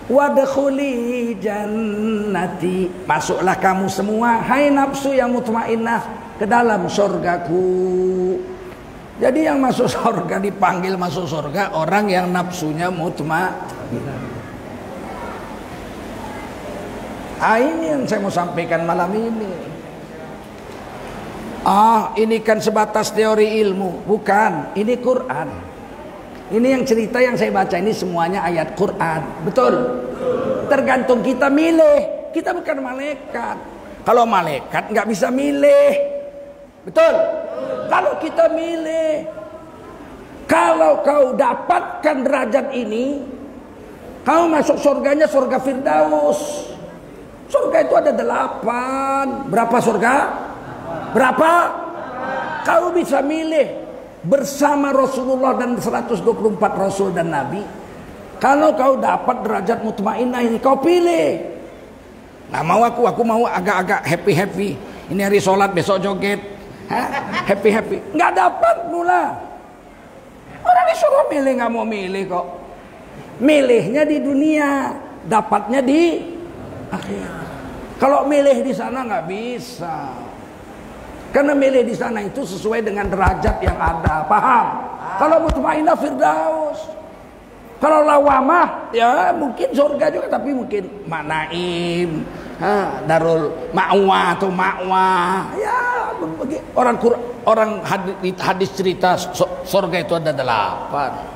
Wadkhuli jannati, masuklah kamu semua hai nafsu yang mutmainnah ke dalam surgaku. Jadi yang masuk surga, dipanggil masuk surga orang yang nafsunya mutmainnah. Ini yang saya mau sampaikan malam ini. Ini kan sebatas teori ilmu, bukan. Ini Quran. Ini yang cerita yang saya baca ini semuanya ayat Quran. Betul? Tergantung kita milih. Kita bukan malaikat. Kalau malaikat nggak bisa milih. Betul? Kalau kita milih, kalau kau dapatkan derajat ini, kau masuk surganya surga Firdaus. Surga itu ada 8. Berapa surga? Berapa? Kau bisa milih bersama Rasulullah dan 124 Rasul dan Nabi. Kalau kau dapat derajat mutmainnah ini, kau pilih. Nggak mau aku mau agak-agak happy. Ini hari sholat, besok joget. Happy. Nggak dapat mula. Orang disuruh milih, nggak mau milih kok. Milihnya di dunia, dapatnya di akhir. Kalau milih di sana nggak bisa, karena milih di sana itu sesuai dengan derajat yang ada. Paham? Kalau mutmainnah Firdaus, kalau lawamah ya mungkin surga juga, tapi mungkin Manaim, Darul Ma'wah atau Ma'wah. Ya orang hadis cerita surga itu ada 8.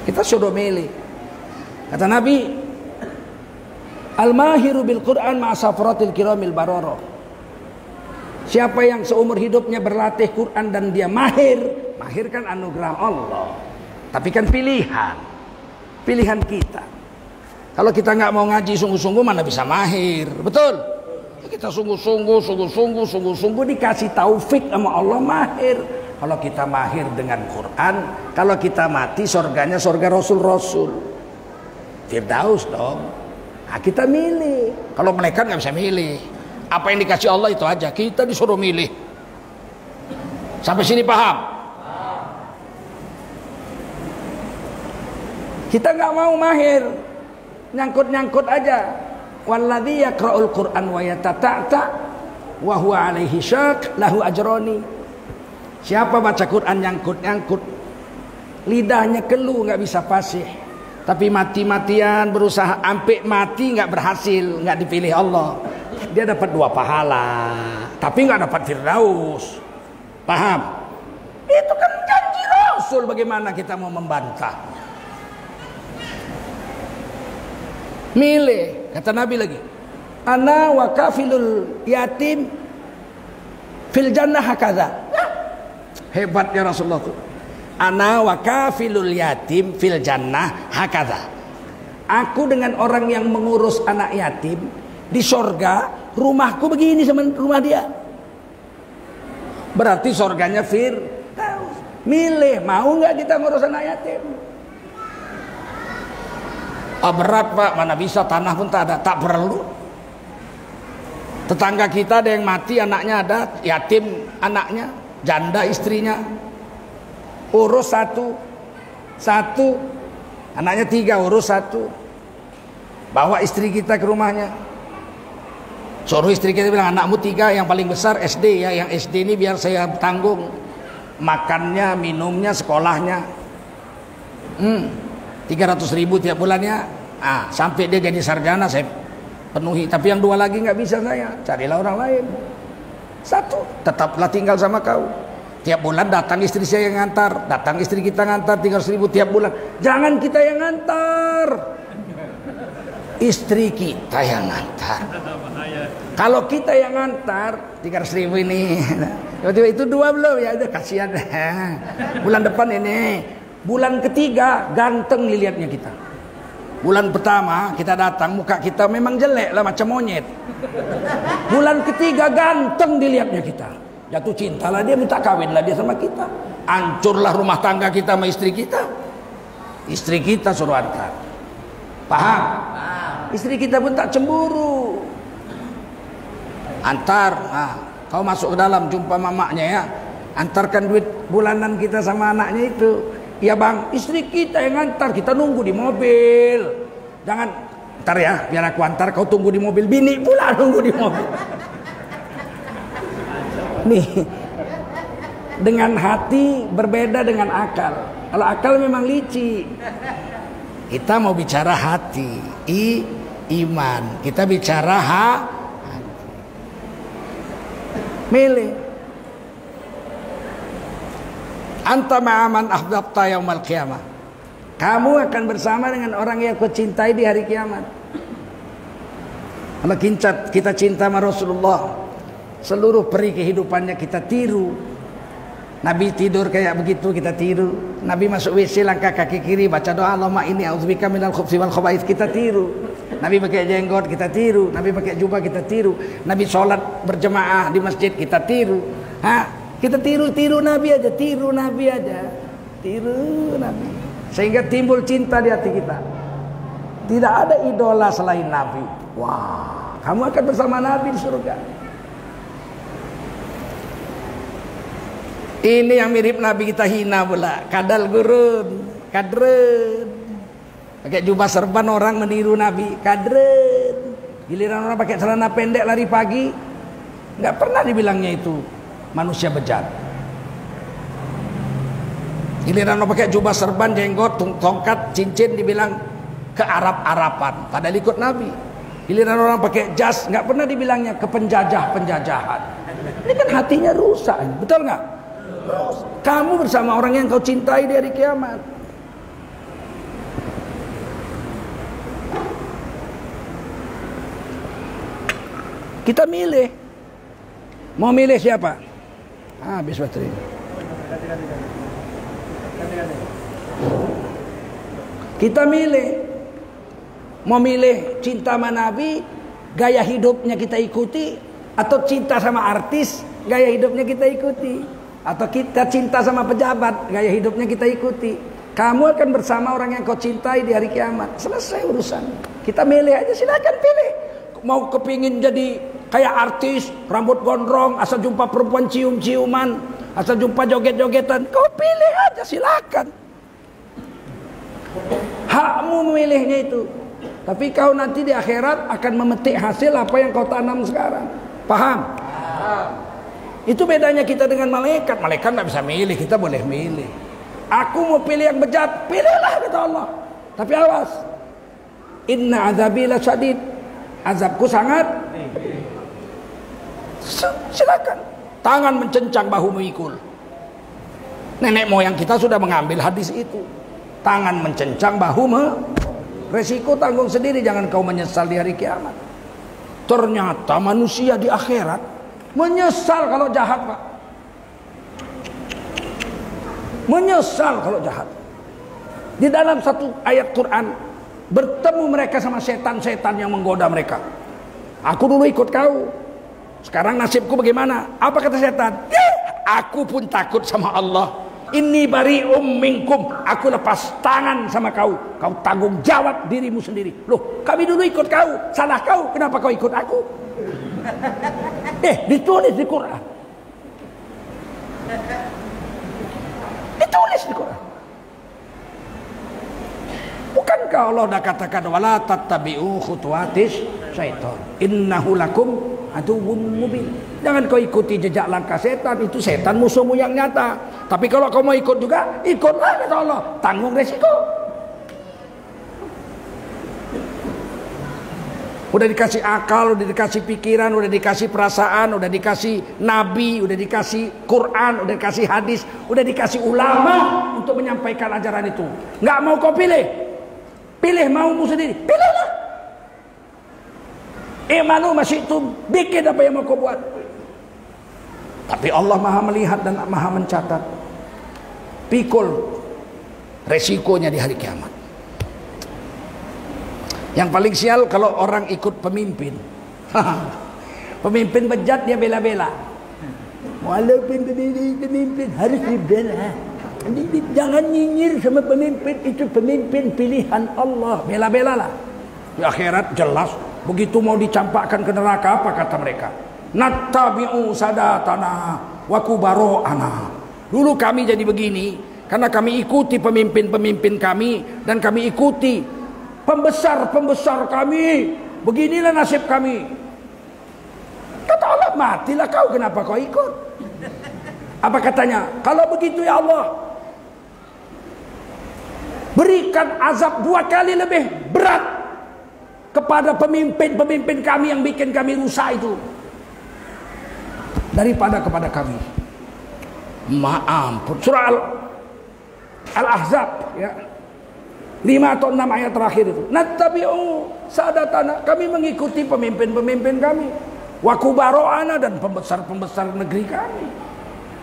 Kita sudah milih. Kata Nabi, al-mahiru bil Quran ma'asafratil kiramil barara. Siapa yang seumur hidupnya berlatih Quran dan dia mahir kan anugerah Allah. Tapi kan pilihan kita. Kalau kita nggak mau ngaji sungguh-sungguh, mana bisa mahir, betul? Kita sungguh-sungguh dikasih taufik sama Allah mahir. Kalau kita mahir dengan Quran, kalau kita mati surganya surga Rasul. Firdaus dong. Nah, kita milih. Kalau malaikat nggak bisa milih. Apa yang dikasih Allah itu aja. Kita disuruh milih. Sampai sini paham? Kita nggak mau mahir, nyangkut aja. Walladzi yaqra'ul Qur'an wa yatata'ta wa huwa 'alaihi syaq lahu ajrani. Siapa baca Quran nyangkut, lidahnya keluh nggak bisa fasih. Tapi mati-matian berusaha sampai mati nggak berhasil, nggak dipilih Allah, dia dapat 2 pahala, tapi nggak dapat Firdaus. Paham? Itu kan janji Rasul, bagaimana kita mau membantah? Milih, kata Nabi lagi, ana wa kafilul yatim fil jannah hakadha. Hebatnya Rasulullah tuh. Ana wa kafilul yatim fil jannah hakadha. Aku dengan orang yang mengurus anak yatim di surga rumahku begini sama rumah dia. Berarti surganya Firdaus. Milih, mau nggak kita ngurus anak yatim? Berat Pak, mana bisa, tanah pun tak ada. Tak perlu. Tetangga kita ada yang mati, anaknya ada, yatim anaknya, janda istrinya. Urus satu, anaknya 3, urus 1. Bawa istri kita ke rumahnya. Suruh istri kita bilang, anakmu 3, yang paling besar SD ya, yang SD ini biar saya tanggung. Makannya, minumnya, sekolahnya. 300.000 tiap bulannya. Sampai dia jadi sarjana saya penuhi. Tapi yang 2 lagi nggak bisa saya. Carilah orang lain. 1, tetaplah tinggal sama kau. Tiap bulan datang istri saya yang ngantar, datang istri kita ngantar 300.000 tiap bulan. Jangan kita yang ngantar, istri kita yang ngantar. Kalau kita yang ngantar 300.000 ini, tiba-tiba itu 2 belum ya, udah kasihan. Bulan depan ini, bulan ketiga ganteng dilihatnya kita. Bulan pertama kita datang, muka kita memang jelek lah macam monyet. Bulan ketiga ganteng dilihatnya kita. Jatuh cinta lah dia, minta kawin lah dia sama kita. Hancurlah rumah tangga kita sama istri kita. Istri kita suruh antar. Paham? Istri kita pun tak cemburu. Antar, kau masuk ke dalam jumpa mamaknya ya. Antarkan duit bulanan kita sama anaknya itu. Ya bang, istri kita yang antar, kita nunggu di mobil. Jangan, ntar ya, biar aku antar, kau tunggu di mobil. Bini pula nunggu di mobil. Nih, dengan hati berbeda dengan akal. Kalau akal memang licik. Kita mau bicara hati, iman. Kita bicara hati. Milih. Anta ma'aman ahbabta yaumal qiyamah. Kamu akan bersama dengan orang yang kau cintai di hari kiamat. Kalau kita cinta sama Rasulullah, seluruh peri kehidupannya kita tiru. Nabi tidur kayak begitu, kita tiru. Nabi masuk WC langkah kaki kiri, baca doa Allahumma inni a'udzubika minal khubthi wal khaba'ith, kita tiru. Nabi pakai jenggot, kita tiru. Nabi pakai jubah, kita tiru. Nabi sholat berjemaah di masjid, kita tiru. Kita tiru Nabi aja, tiru Nabi. Sehingga timbul cinta di hati kita. Tidak ada idola selain Nabi. Wah, kamu akan bersama Nabi di surga. Ini yang mirip Nabi kita hina pula. Kadal gurun, kadrun. Pakai jubah serban orang meniru Nabi, kadrun. Giliran orang pakai celana pendek lari pagi, nggak pernah dibilangnya itu manusia bejat. Giliran orang pakai jubah serban, jenggot, tongkat, cincin, dibilang ke Arab-Araban. Padahal ikut Nabi. Giliran orang pakai jas, nggak pernah dibilangnya ke penjajahan. Ini kan hatinya rusak, betul nggak? Kamu bersama orang yang kau cintai di hari kiamat. Kita milih. Mau milih siapa? Habis baterai. Kita milih. Mau milih cinta sama Nabi, gaya hidupnya kita ikuti, atau cinta sama artis, gaya hidupnya kita ikuti, atau kita cinta sama pejabat, gaya hidupnya kita ikuti. Kamu akan bersama orang yang kau cintai di hari kiamat. Selesai urusan. Kita milih aja, silakan pilih. Mau kepingin jadi kayak artis, rambut gondrong, asal jumpa perempuan cium-ciuman, asal jumpa joget-jogetan, kau pilih aja, silakan. Hakmu memilihnya itu. Tapi kau nanti di akhirat akan memetik hasil apa yang kau tanam sekarang. Paham? Itu bedanya kita dengan malaikat. Malaikat nggak bisa milih, kita boleh milih. Aku mau pilih yang bejat, pilihlah kata Allah. Tapi awas, inna azabi lasyadid, azabku sangat. Silakan. Tangan mencencang, bahu memikul. Nenek moyang kita sudah mengambil hadis itu. Tangan mencencang, bahu resiko tanggung sendiri, jangan kau menyesal di hari kiamat. Ternyata manusia di akhirat menyesal kalau jahat, Pak. Menyesal kalau jahat. Di dalam satu ayat Quran, bertemu mereka sama setan-setan yang menggoda mereka. Aku dulu ikut kau, sekarang nasibku bagaimana? Apa kata setan? Aku pun takut sama Allah. Inni bari'um minkum, aku lepas tangan sama kau. Kau tanggung jawab dirimu sendiri. Loh, kami dulu ikut kau, salah kau, kenapa kau ikut aku? Ditulis di Quran. Ditulis di Quran. Bukankah Allah dah katakan wala tattabi'u khutuwatis syaitan innahu lakum aduwwun mubin. Jangan kau ikuti jejak langkah setan, itu setan musuhmu yang nyata. Tapi kalau kau mau ikut juga, ikutlah kata Allah, tanggung resiko. Udah dikasih akal, udah dikasih pikiran, udah dikasih perasaan, udah dikasih nabi, udah dikasih Quran, udah dikasih hadis, udah dikasih ulama untuk menyampaikan ajaran itu. Nggak mau kau pilih. Pilih maumu sendiri, pilihlah. Imanu masih itu, bikin apa yang mau kau buat. Tapi Allah maha melihat dan maha mencatat. Pikul resikonya di hari kiamat. Yang paling sial kalau orang ikut pemimpin. Pemimpin bejat dia bela-bela. Walaupun pemimpin harus dibela. Jangan nyinyir sama pemimpin, itu pemimpin pilihan Allah. Bela-bela lah. Di akhirat jelas, begitu mau dicampakkan ke neraka, apa kata mereka? Nattabi'u sadatana wa kubaro'ana. Dulu kami jadi begini karena kami ikuti pemimpin-pemimpin kami, dan kami ikuti pembesar-pembesar kami. Beginilah nasib kami. Kata Allah, matilah kau, kenapa kau ikut? Apa katanya? Kalau begitu ya Allah, berikan azab 2 kali lebih berat kepada pemimpin-pemimpin kami yang bikin kami rusak itu daripada kepada kami. Ampun. Surah Al-Ahzab ya, 5 atau 6 ayat terakhir itu. Nattabi'u sadatana, kami mengikuti pemimpin-pemimpin kami, wa kubaro'ana, dan pembesar-pembesar negeri kami.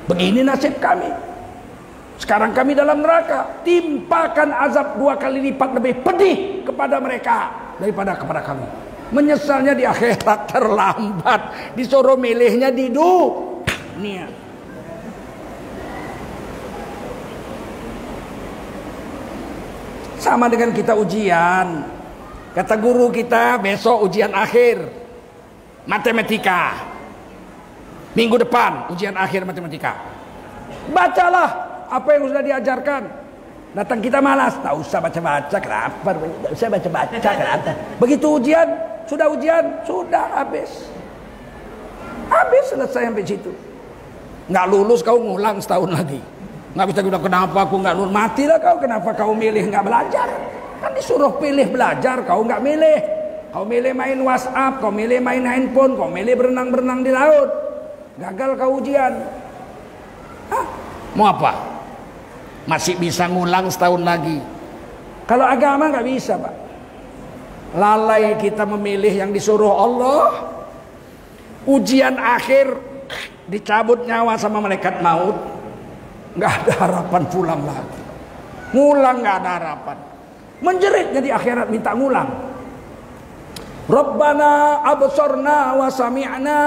Begini nasib kami. Sekarang kami dalam neraka, timpakan azab 2 kali lipat lebih pedih kepada mereka daripada kepada kami. Menyesalnya di akhirat terlambat, disuruh milihnya di dunia. Sama dengan kita ujian. Kata guru kita, besok ujian akhir matematika. Minggu depan ujian akhir matematika. Bacalah apa yang sudah diajarkan. Datang kita malas, tak usah baca-baca, kenapa? Tak usah baca-baca, kenapa? Begitu ujian, sudah habis. Habis, selesai sampai situ. Nggak lulus, kau ngulang setahun lagi. Nggak bisa bilang kenapa aku nggak lulus. Matilah kau, kenapa kau milih nggak belajar? Kan disuruh pilih belajar, kau nggak milih. Kau milih main WhatsApp, kau milih main handphone, kau milih berenang-berenang di laut. Gagal kau ujian. Hah? Mau apa? Masih bisa ngulang setahun lagi. Kalau agama nggak bisa, Pak. Lalai kita memilih yang disuruh Allah. Ujian akhir, dicabut nyawa sama malaikat maut, nggak ada harapan pulang lagi. Ngulang nggak ada harapan. Menjerit jadi akhirat minta ngulang. Rabbana absorna wa sami'na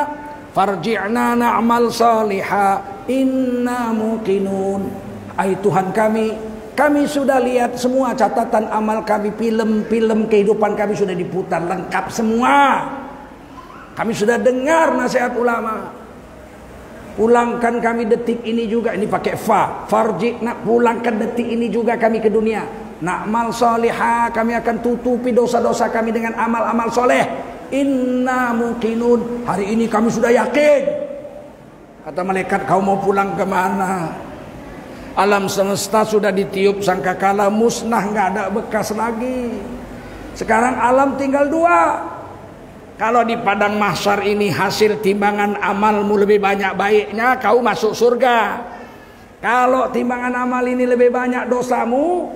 farji'na na'mal salihah inna muqinun. Ai Tuhan kami sudah lihat semua catatan amal kami, film-film kehidupan kami sudah diputar lengkap semua. Kami sudah dengar nasihat ulama. Pulangkan kami detik ini juga, ini pakai farji'na, pulangkan detik ini juga kami ke dunia. Na'mal salihah, kami akan tutupi dosa-dosa kami dengan amal-amal soleh. Inna muqinun, hari ini kami sudah yakin. Kata malaikat, kau mau pulang kemana? Alam semesta sudah ditiup sangkakala musnah, nggak ada bekas lagi. Sekarang alam tinggal 2. Kalau di padang mahsyar ini hasil timbangan amalmu lebih banyak baiknya, kau masuk surga. Kalau timbangan amal ini lebih banyak dosamu,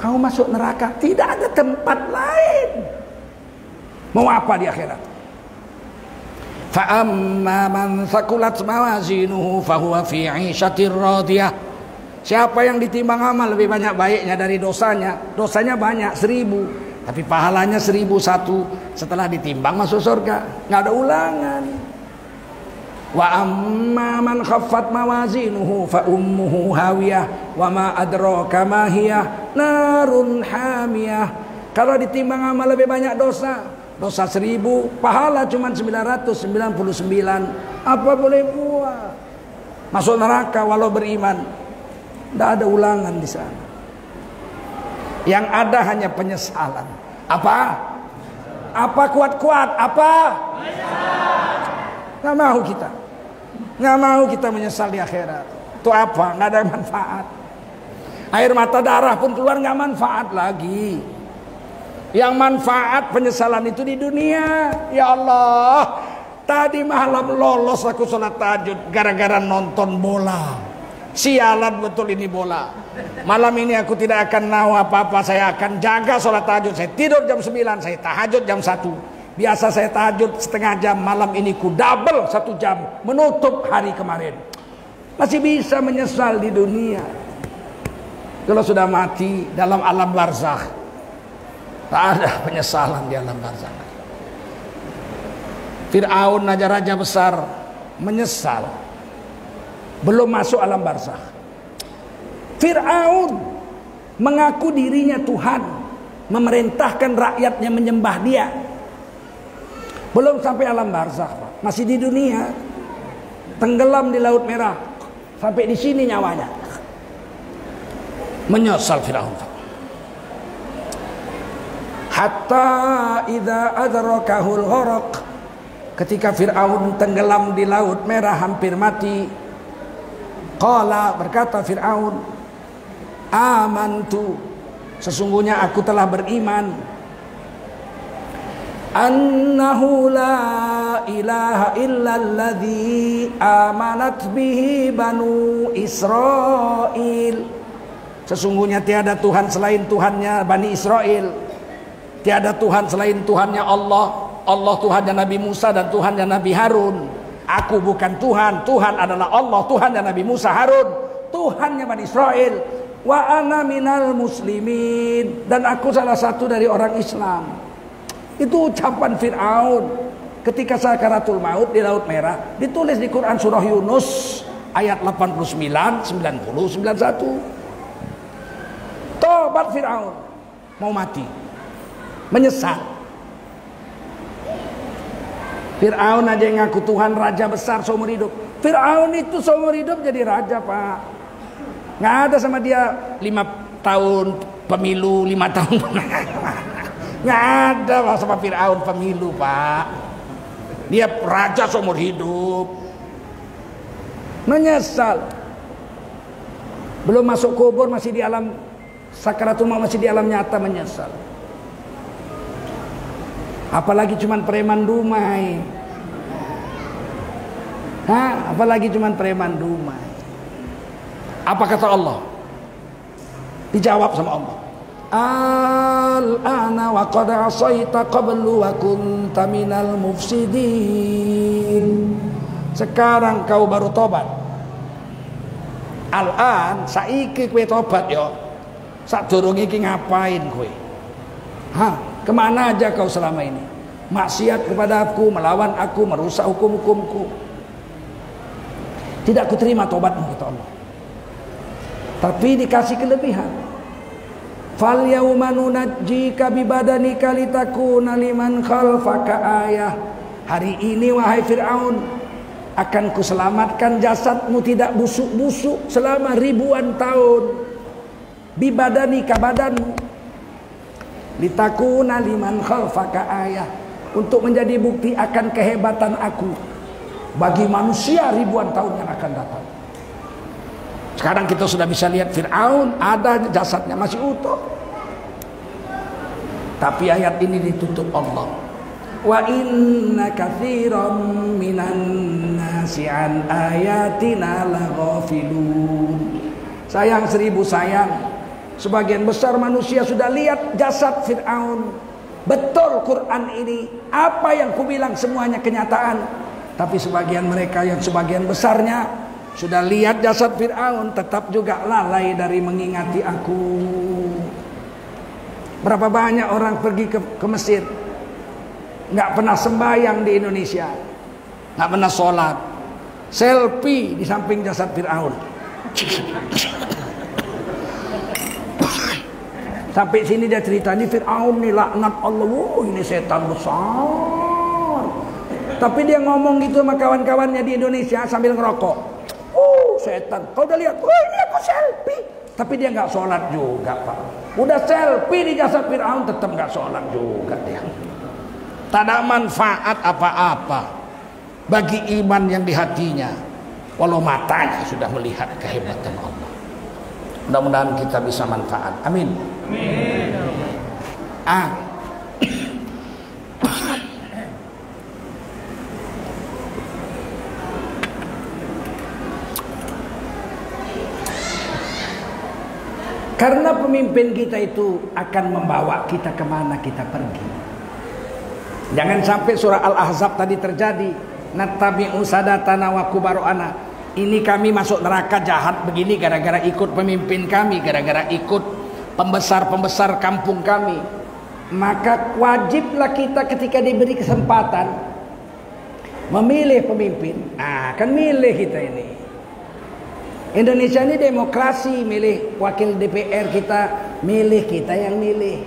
kau masuk neraka. Tidak ada tempat lain. Mau apa di akhirat? Fa'amma man thaqulat mawazinuhu fahuwa fi 'ishatir radiyah. Siapa yang ditimbang amal lebih banyak baiknya dari dosanya, dosanya banyak 1000, Tapi pahalanya 1001 setelah ditimbang masuk surga, nggak ada ulangan. Wa amma man khaffat mawazinuhu fa ummuhu hawiyah wa ma adraka ma hiya narun hamiyah. Kalau ditimbang amal lebih banyak dosa 1000, pahala cuma 999. Apa boleh buat? Masuk neraka walau beriman. Tidak ada ulangan di sana. Yang ada hanya penyesalan. Apa? Apa kuat-kuat? Apa? Nggak mau kita. Nggak mau kita menyesal di akhirat. Itu apa? Nggak ada manfaat. Air mata darah pun keluar nggak manfaat lagi. Yang manfaat penyesalan itu di dunia. Ya Allah, tadi malam lolos aku sholat tahajud gara-gara nonton bola. Sialan betul ini bola. Malam ini aku tidak akan tahu apa-apa. Saya akan jaga sholat tahajud. Saya tidur jam 9, saya tahajud jam 1. Biasa saya tahajud setengah jam, malam ini ku double 1 jam menutup hari kemarin. Masih bisa menyesal di dunia. Kalau sudah mati dalam alam barzakh, tak ada penyesalan di alam barzakh. Fir'aun raja besar menyesal belum masuk alam barzakh. Fir'aun mengaku dirinya Tuhan, memerintahkan rakyatnya menyembah dia. Belum sampai alam barzakh, Pak. Masih di dunia, tenggelam di Laut Merah, sampai di sini nyawanya. Menyesal Fir'aun. Hatta idza adrakahul gharaq, ketika Fir'aun tenggelam di Laut Merah hampir mati, qala, berkata Fir'aun, amantu, sesungguhnya aku telah beriman, annahu la ilaha illalladzi amanat bihi banu Israil, sesungguhnya tiada Tuhan selain Tuhannya Bani Israel, tiada Tuhan selain Tuhannya Allah. Allah Tuhannya Nabi Musa dan Tuhannya Nabi Harun. Aku bukan Tuhan, Tuhan adalah Allah, Tuhannya Nabi Musa, Harun, Tuhannya Bani Israel. Wa ana minal muslimin, dan aku salah satu dari orang Islam. Itu ucapan Fir'aun ketika sakaratul maut di Laut Merah. Ditulis di Quran surah Yunus ayat 89, 90, 91. Tobat Fir'aun, mau mati, menyesal. Fir'aun aja yang ngaku Tuhan, raja besar seumur hidup. Fir'aun itu seumur hidup jadi raja, Pak. Nggak ada sama dia 5 tahun pemilu, 5 tahun nggak ada lah sama Fir'aun pemilu, Pak. Dia raja seumur hidup. Menyesal. Belum masuk kubur, masih di alam sakaratul maut, masih di alam nyata, menyesal. Apalagi cuman preman dumai. Apalagi cuman preman dumai. Apa kata Allah? Dijawab sama Allah, al-ana wa qad asaita qablu wa kunta minal mufsidin. Sekarang kau baru tobat. Al-an, saiki kowe tobat yo. Sadurunge iki ngapain kowe? Kemana aja kau selama ini? Maksiat kepada aku, melawan aku, merusak hukum-hukumku. Tidak kuterima tobatmu, kata Allah. Tapi dikasih kelebihan. Fal yauma nunajjika bi badanika litakuna liman khalfaka ayah. Hari ini wahai Fir'aun, akan kuselamatkan jasadmu tidak busuk-busuk selama ribuan tahun. Bi badanika, badanmu. Litakuna liman khalfaka ayah, untuk menjadi bukti akan kehebatan aku bagi manusia ribuan tahun yang akan datang. Sekarang kita sudah bisa lihat Fir'aun, ada jasadnya masih utuh. Tapi ayat ini ditutup Allah. Wa inna katsiran minan nasi an ayatina laghafilun. Sayang 1000 sayang, sebagian besar manusia sudah lihat jasad Fir'aun. Betul Quran ini, apa yang kubilang semuanya kenyataan. Tapi sebagian mereka yang sebagian besarnya sudah lihat jasad Fir'aun, tetap juga lalai dari mengingati aku. Berapa banyak orang pergi ke Mesir, nggak pernah sembahyang di Indonesia, nggak pernah sholat, selfie di samping jasad Fir'aun. Sampai sini dia cerita, ini Fir'aun nih laknat Allah, ini setan besar. Tapi dia ngomong gitu sama kawan-kawannya di Indonesia sambil ngerokok. Setan, kau udah lihat? Ini aku selfie. Tapi dia nggak sholat juga, Pak. Udah selfie di jasad Fir'aun, tetap nggak sholat juga dia. Tak ada manfaat apa-apa bagi iman yang di hatinya, walau matanya sudah melihat kehebatan Allah. Mudah-mudahan kita bisa manfaat. Amin. Karena pemimpin kita itu akan membawa kita kemana kita pergi. Jangan sampai surah Al-Ahzab tadi terjadi. Nattabi'u sadatana wa kubaru'ana. Ini kami masuk neraka jahat begini gara-gara ikut pemimpin kami, gara-gara ikut pembesar-pembesar kampung kami. Maka wajiblah kita ketika diberi kesempatan memilih pemimpin. Kan milih kita ini. Indonesia ini demokrasi, milih wakil DPR kita, milih kita yang milih.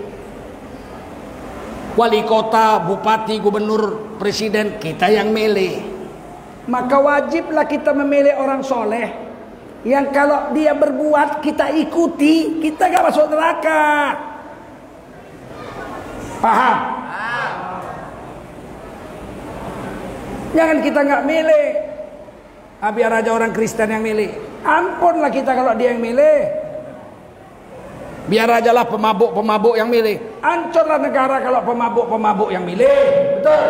Wali kota, bupati, gubernur, presiden, kita yang milih. Maka wajiblah kita memilih orang soleh yang kalau dia berbuat kita ikuti, kita gak masuk neraka. Paham? Jangan kita gak milih. Biar aja orang Kristen yang milih. Ampunlah kita kalau dia yang milih. Biar ajalah pemabuk-pemabuk yang milih. Hancurlah negara kalau pemabuk-pemabuk yang milih. Betul?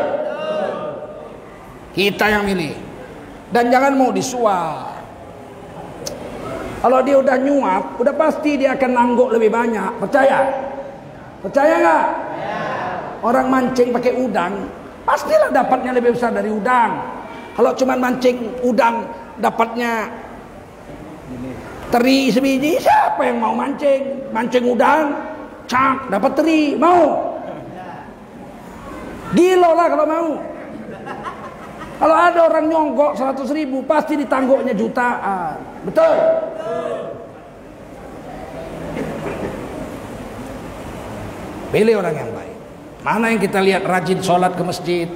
Kita yang milih. Dan jangan mau disuap. Kalau dia udah nyuap, udah pasti dia akan nangguk lebih banyak. Percaya? Percaya nggak? Orang mancing pakai udang, pastilah dapatnya lebih besar dari udang. Kalau cuma mancing udang, dapatnya teri sebiji, siapa yang mau mancing? Mancing udang, cak, dapat teri, mau? Gila lah kalau mau. Kalau ada orang nyonggok 100.000, pasti ditangguknya jutaan. Betul? Pilih orang yang baik. Mana yang kita lihat rajin sholat ke masjid,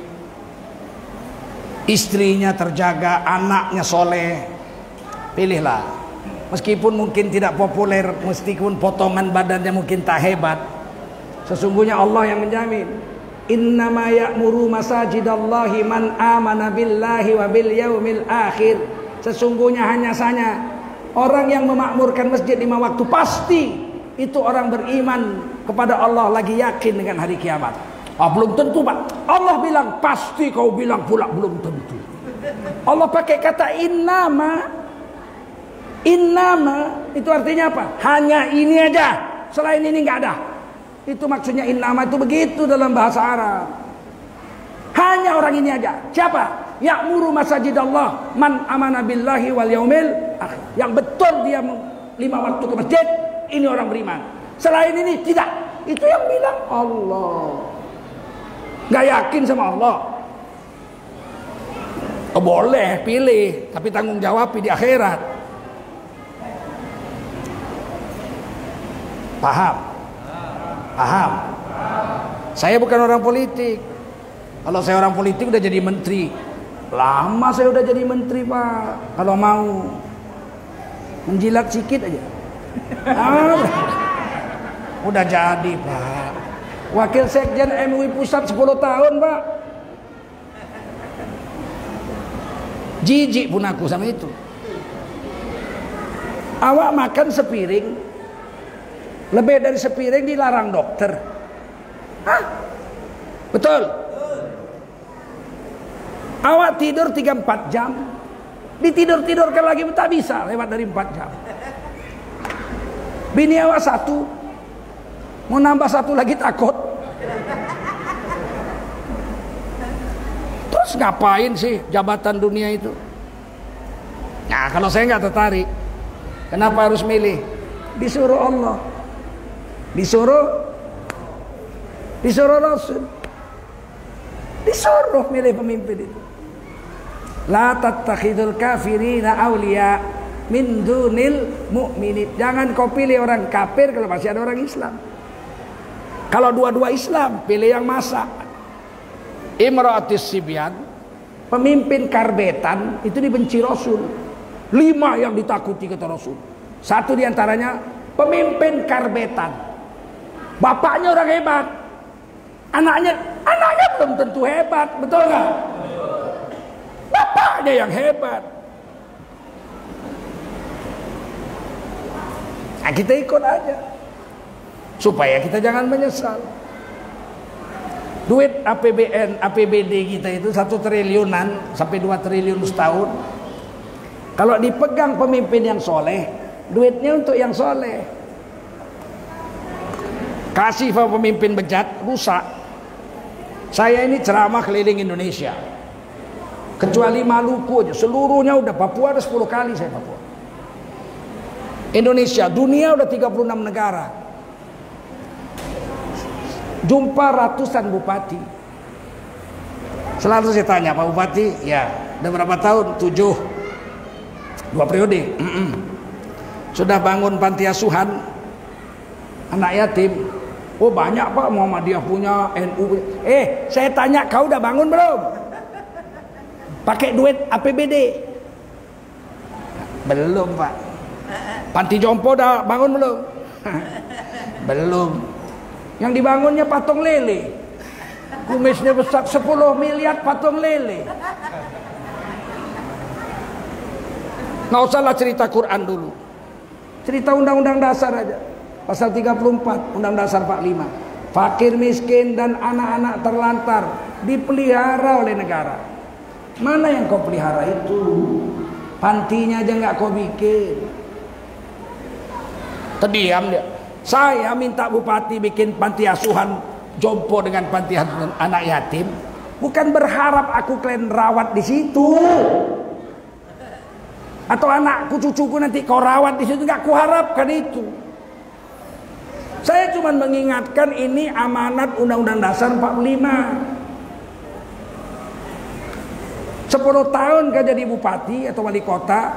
istrinya terjaga, anaknya soleh, pilihlah. Meskipun mungkin tidak populer, meskipun potongan badannya mungkin tak hebat, sesungguhnya Allah yang menjamin. Innama ya'muru masajidallahi man amana billahi wa bil yaumil akhir. Sesungguhnya hanya saja orang yang memakmurkan masjid 5 waktu pasti itu orang beriman kepada Allah, lagi yakin dengan hari kiamat. Belum tentu, Pak. Allah bilang pasti, kau bilang pula belum tentu. Allah pakai kata innama. Innama itu artinya apa? Hanya ini aja, selain ini nggak ada. Itu maksudnya innama itu begitu dalam bahasa Arab. Hanya orang ini aja. Siapa? Ya'muru masajidallah man amana billahi wal yaumil akhir. Yang betul dia 5 waktu ke masjid, ini orang beriman. Selain ini tidak. Itu yang bilang Allah. Gak yakin sama Allah. Boleh pilih, tapi tanggung jawab di akhirat. Paham? Paham? Saya bukan orang politik. Kalau saya orang politik udah jadi menteri. Lama saya udah jadi menteri, Pak. Kalau mau menjilat sikit aja. Udah jadi, Pak. Wakil Sekjen MUI Pusat 10 tahun, Pak. Jijik pun aku sama itu. Awak makan sepiring, lebih dari sepiring dilarang dokter. Hah? Betul? Awak tidur 3-4 jam, ditidur-tidurkan lagi tak bisa lewat dari 4 jam. Bini awak 1, mau nambah 1 lagi takut. Terus ngapain sih jabatan dunia itu? Nah, kalau saya nggak tertarik, kenapa harus milih? Disuruh Allah, disuruh Disuruh Rasul. Disuruh milih pemimpin itu. La tattakhidul kafirina awliya min dunil mu'minin. Jangan kau pilih orang kafir kalau masih ada orang Islam. Kalau dua-dua Islam, pilih yang masak. Imra'atis sibyan, pemimpin karbetan itu dibenci Rasul. 5 yang ditakuti kata Rasul. Satu diantaranya pemimpin karbetan. Bapaknya orang hebat, anaknya belum tentu hebat, betul nggak? Bapaknya yang hebat. Nah, kita ikut aja supaya kita jangan menyesal. Duit APBN, APBD kita itu 1 triliunan sampai 2 triliun setahun. Kalau dipegang pemimpin yang soleh, duitnya untuk yang soleh. Kasih sama pemimpin bejat, rusak. Saya ini ceramah keliling Indonesia, kecuali Maluku aja, seluruhnya udah. Papua ada 10 kali saya Papua. Indonesia, dunia udah 36 negara. Jumpa ratusan bupati. Selalu saya tanya, Pak Bupati, ya udah berapa tahun? 7, 2 periode. Sudah bangun panti asuhan anak yatim? Oh banyak Pak, Muhammadiyah punya, NU punya. Saya tanya, kau udah bangun belum? Pakai duit APBD? Belum Pak. Panti jompo udah bangun belum? Belum. Yang dibangunnya patung lele. Kumisnya besar 10 miliar patung lele. Nggak usahlah cerita Quran dulu. Cerita Undang-Undang Dasar aja. Pasal 34 Undang Dasar 45. Fakir miskin dan anak-anak terlantar dipelihara oleh negara. Mana yang kau pelihara itu? Pantinya aja nggak kau bikin. Terdiam dia. Saya minta bupati bikin panti asuhan jompo dengan panti asuhan anak yatim, bukan berharap aku kalian rawat di situ, atau anakku cucuku nanti kau rawat di situ. Nggak kuharapkan itu. Saya cuma mengingatkan ini amanat Undang-Undang Dasar 45. 10 tahun kau jadi bupati atau wali kota,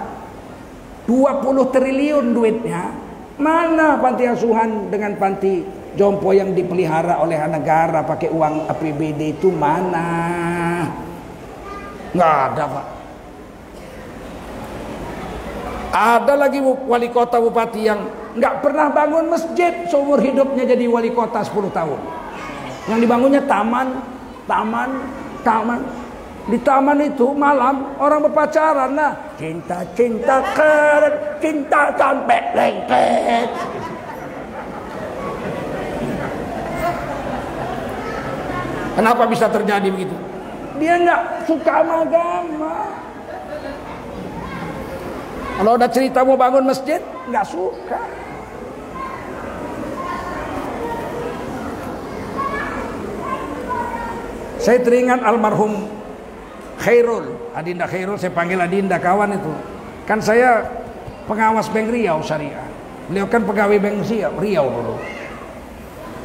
20 triliun duitnya. Mana panti asuhan dengan panti jompo yang dipelihara oleh negara pakai uang APBD itu mana? Nggak ada Pak. Ada lagi wali kota bupati yang nggak pernah bangun masjid seumur hidupnya jadi wali kota 10 tahun. Yang dibangunnya taman. Di taman itu malam orang berpacaran lah. Cinta keren, cinta sampai lengket. Kenapa bisa terjadi begitu? Dia nggak suka sama agama. Kalau udah cerita mau bangun masjid, nggak suka. Saya teringat almarhum Khairul, Adinda Khairul, saya panggil Adinda, kawan itu. Kan saya pengawas Bank Riau Syariah. Beliau kan pegawai Bank Riau dulu.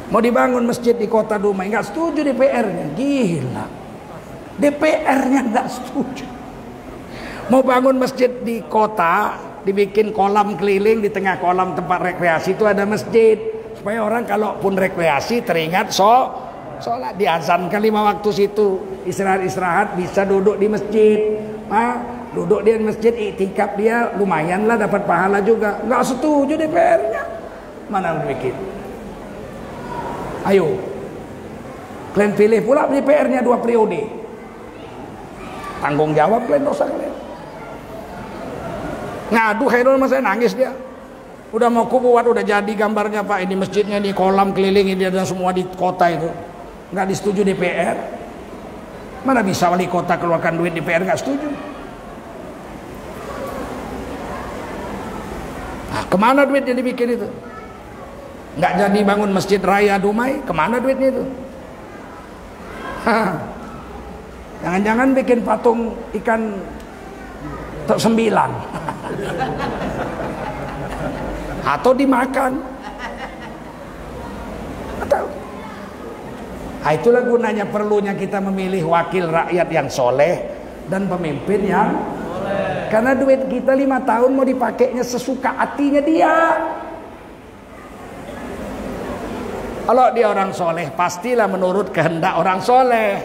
Mau dibangun masjid di kota Dumai, nggak setuju DPR-nya. Gila, DPR-nya nggak setuju. Mau bangun masjid di kota, dibikin kolam keliling, di tengah kolam tempat rekreasi itu ada masjid, supaya orang kalaupun rekreasi teringat sholat, diazankan 5 waktu situ, istirahat bisa duduk di masjid. Duduk di masjid, iktikaf dia lumayan lah, dapat pahala juga. Nggak setuju DPR-nya. Mana bikin? Ayo, kalian pilih pula DPR-nya 2 periode. Tanggung jawab kalian, dosa kalian. Ngadu Khairul sama saya, nangis dia. Udah mau kubuat, udah jadi gambarnya Pak, ini masjidnya, di kolam keliling, ini ada semua di kota itu. Nggak disetujui DPR. Mana bisa wali kota keluarkan duit, DPR nggak setuju. Nah, kemana duitnya dibikin itu? Nggak jadi bangun masjid raya Dumai, kemana duitnya itu? Jangan-jangan bikin patung ikan 9 atau dimakan. Atau Nah, itulah gunanya perlunya kita memilih wakil rakyat yang soleh dan pemimpin yang soleh. Karena duit kita 5 tahun mau dipakainya sesuka hatinya dia. Kalau dia orang soleh, pastilah menurut kehendak orang soleh.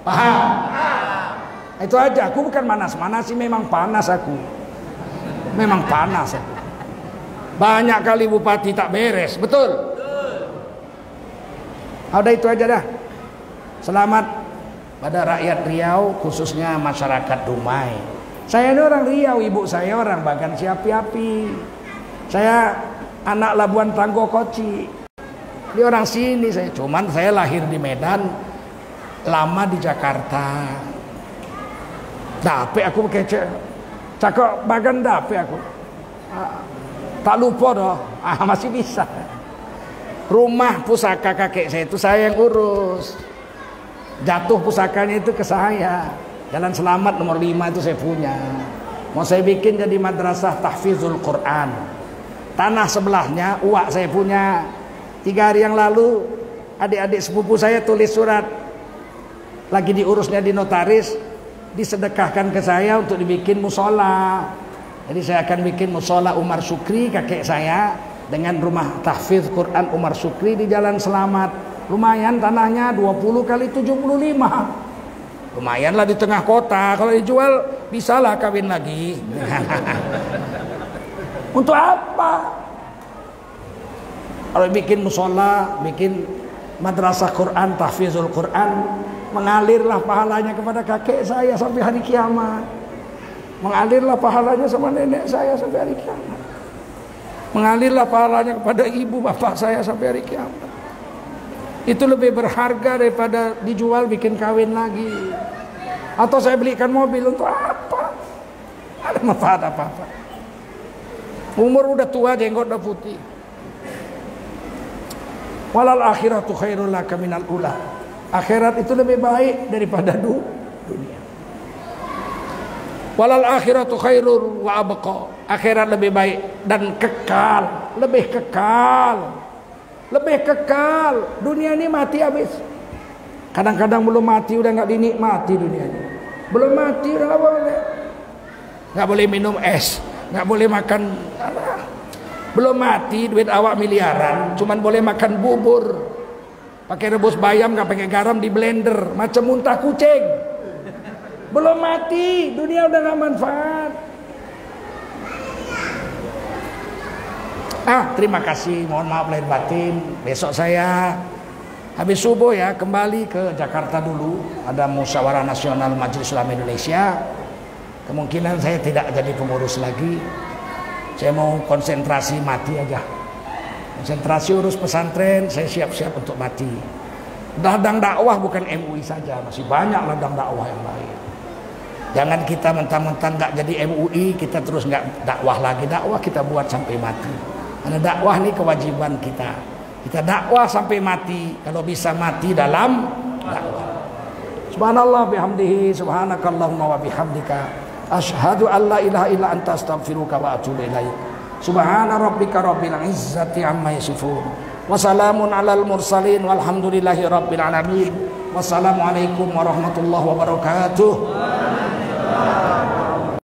Paham? Itu aja. Aku bukan manas-manas sih, memang panas aku. Memang panas aku. Banyak kali bupati tak beres, betul? Udah itu aja dah. Selamat pada rakyat Riau, khususnya masyarakat Dumai. Saya ini orang Riau, ibu saya orang Bagan Siapi-api. Saya anak Labuan Tanggo Koci. Dia orang sini saya. Cuman saya lahir di Medan, lama di Jakarta. Dape aku kece. Cakok Bagan dape aku. Tak lupa doh. Masih bisa. Rumah pusaka kakek saya itu saya yang urus. Jatuh pusakanya itu ke saya. Jalan Selamat nomor 5 itu saya punya. Mau saya bikin jadi madrasah tahfizul Quran. Tanah sebelahnya uak saya punya. 3 hari yang lalu adik-adik sepupu saya tulis surat. Lagi diurusnya di notaris, disedekahkan ke saya untuk dibikin musola. Jadi saya akan bikin musola Umar Sukri kakek saya dengan rumah tahfiz Quran Umar Sukri di Jalan Selamat. Lumayan tanahnya 20 kali 75. Lumayanlah di tengah kota. Kalau dijual bisalah kawin lagi. Untuk apa? Kalau bikin musola, bikin madrasah Quran, tahfizul Quran, mengalirlah pahalanya kepada kakek saya sampai hari kiamat. Mengalirlah pahalanya sama nenek saya sampai hari kiamat. Mengalirlah pahalanya kepada ibu bapak saya sampai hari kiamat. Itu lebih berharga daripada dijual bikin kawin lagi. Atau saya belikan mobil untuk apa? Ada manfaat apa-apa. Umur udah tua, jenggot udah putih. Walal akhiratu khairul laka minal ula. Akhirat itu lebih baik daripada dunia. Walal akhiratu khairul wa abqa. Akhirat lebih baik dan kekal, lebih kekal. Lebih kekal. Dunia ini mati habis. Kadang-kadang belum mati udah enggak dinikmati dunia ini. Belum mati udah enggak boleh. Enggak boleh minum es, enggak boleh makan. Belum mati duit awak miliaran, cuman boleh makan bubur. Pakai rebus bayam, nggak pakai garam, di blender, macam muntah kucing. Belum mati, dunia udah nggak manfaat. Terima kasih, mohon maaf lahir batin. Besok saya habis subuh ya kembali ke Jakarta dulu. Ada musyawarah nasional Majelis Ulama Indonesia. Kemungkinan saya tidak jadi pengurus lagi. Saya mau konsentrasi mati aja. Konsentrasi urus pesantren, saya siap-siap untuk mati. Ladang dakwah bukan MUI saja, masih banyak ladang dakwah yang lain. Jangan kita mentang-mentang nggak jadi MUI, kita terus nggak dakwah lagi. Dakwah kita buat sampai mati. Karena dakwah ini kewajiban kita. Kita dakwah sampai mati. Kalau bisa mati dalam dakwah. Subhanallah bihamdihi, subhanakallahumma wa bihamdika. Asyhadu an la ilaha illa anta astaghfiruka wa atubu ilaik. Subhana rabbika rabbil izzati amma yasifun. Wa salamun alal mursalin walhamdulillahi rabbil alamin. Wassalamualaikum warahmatullahi wabarakatuh.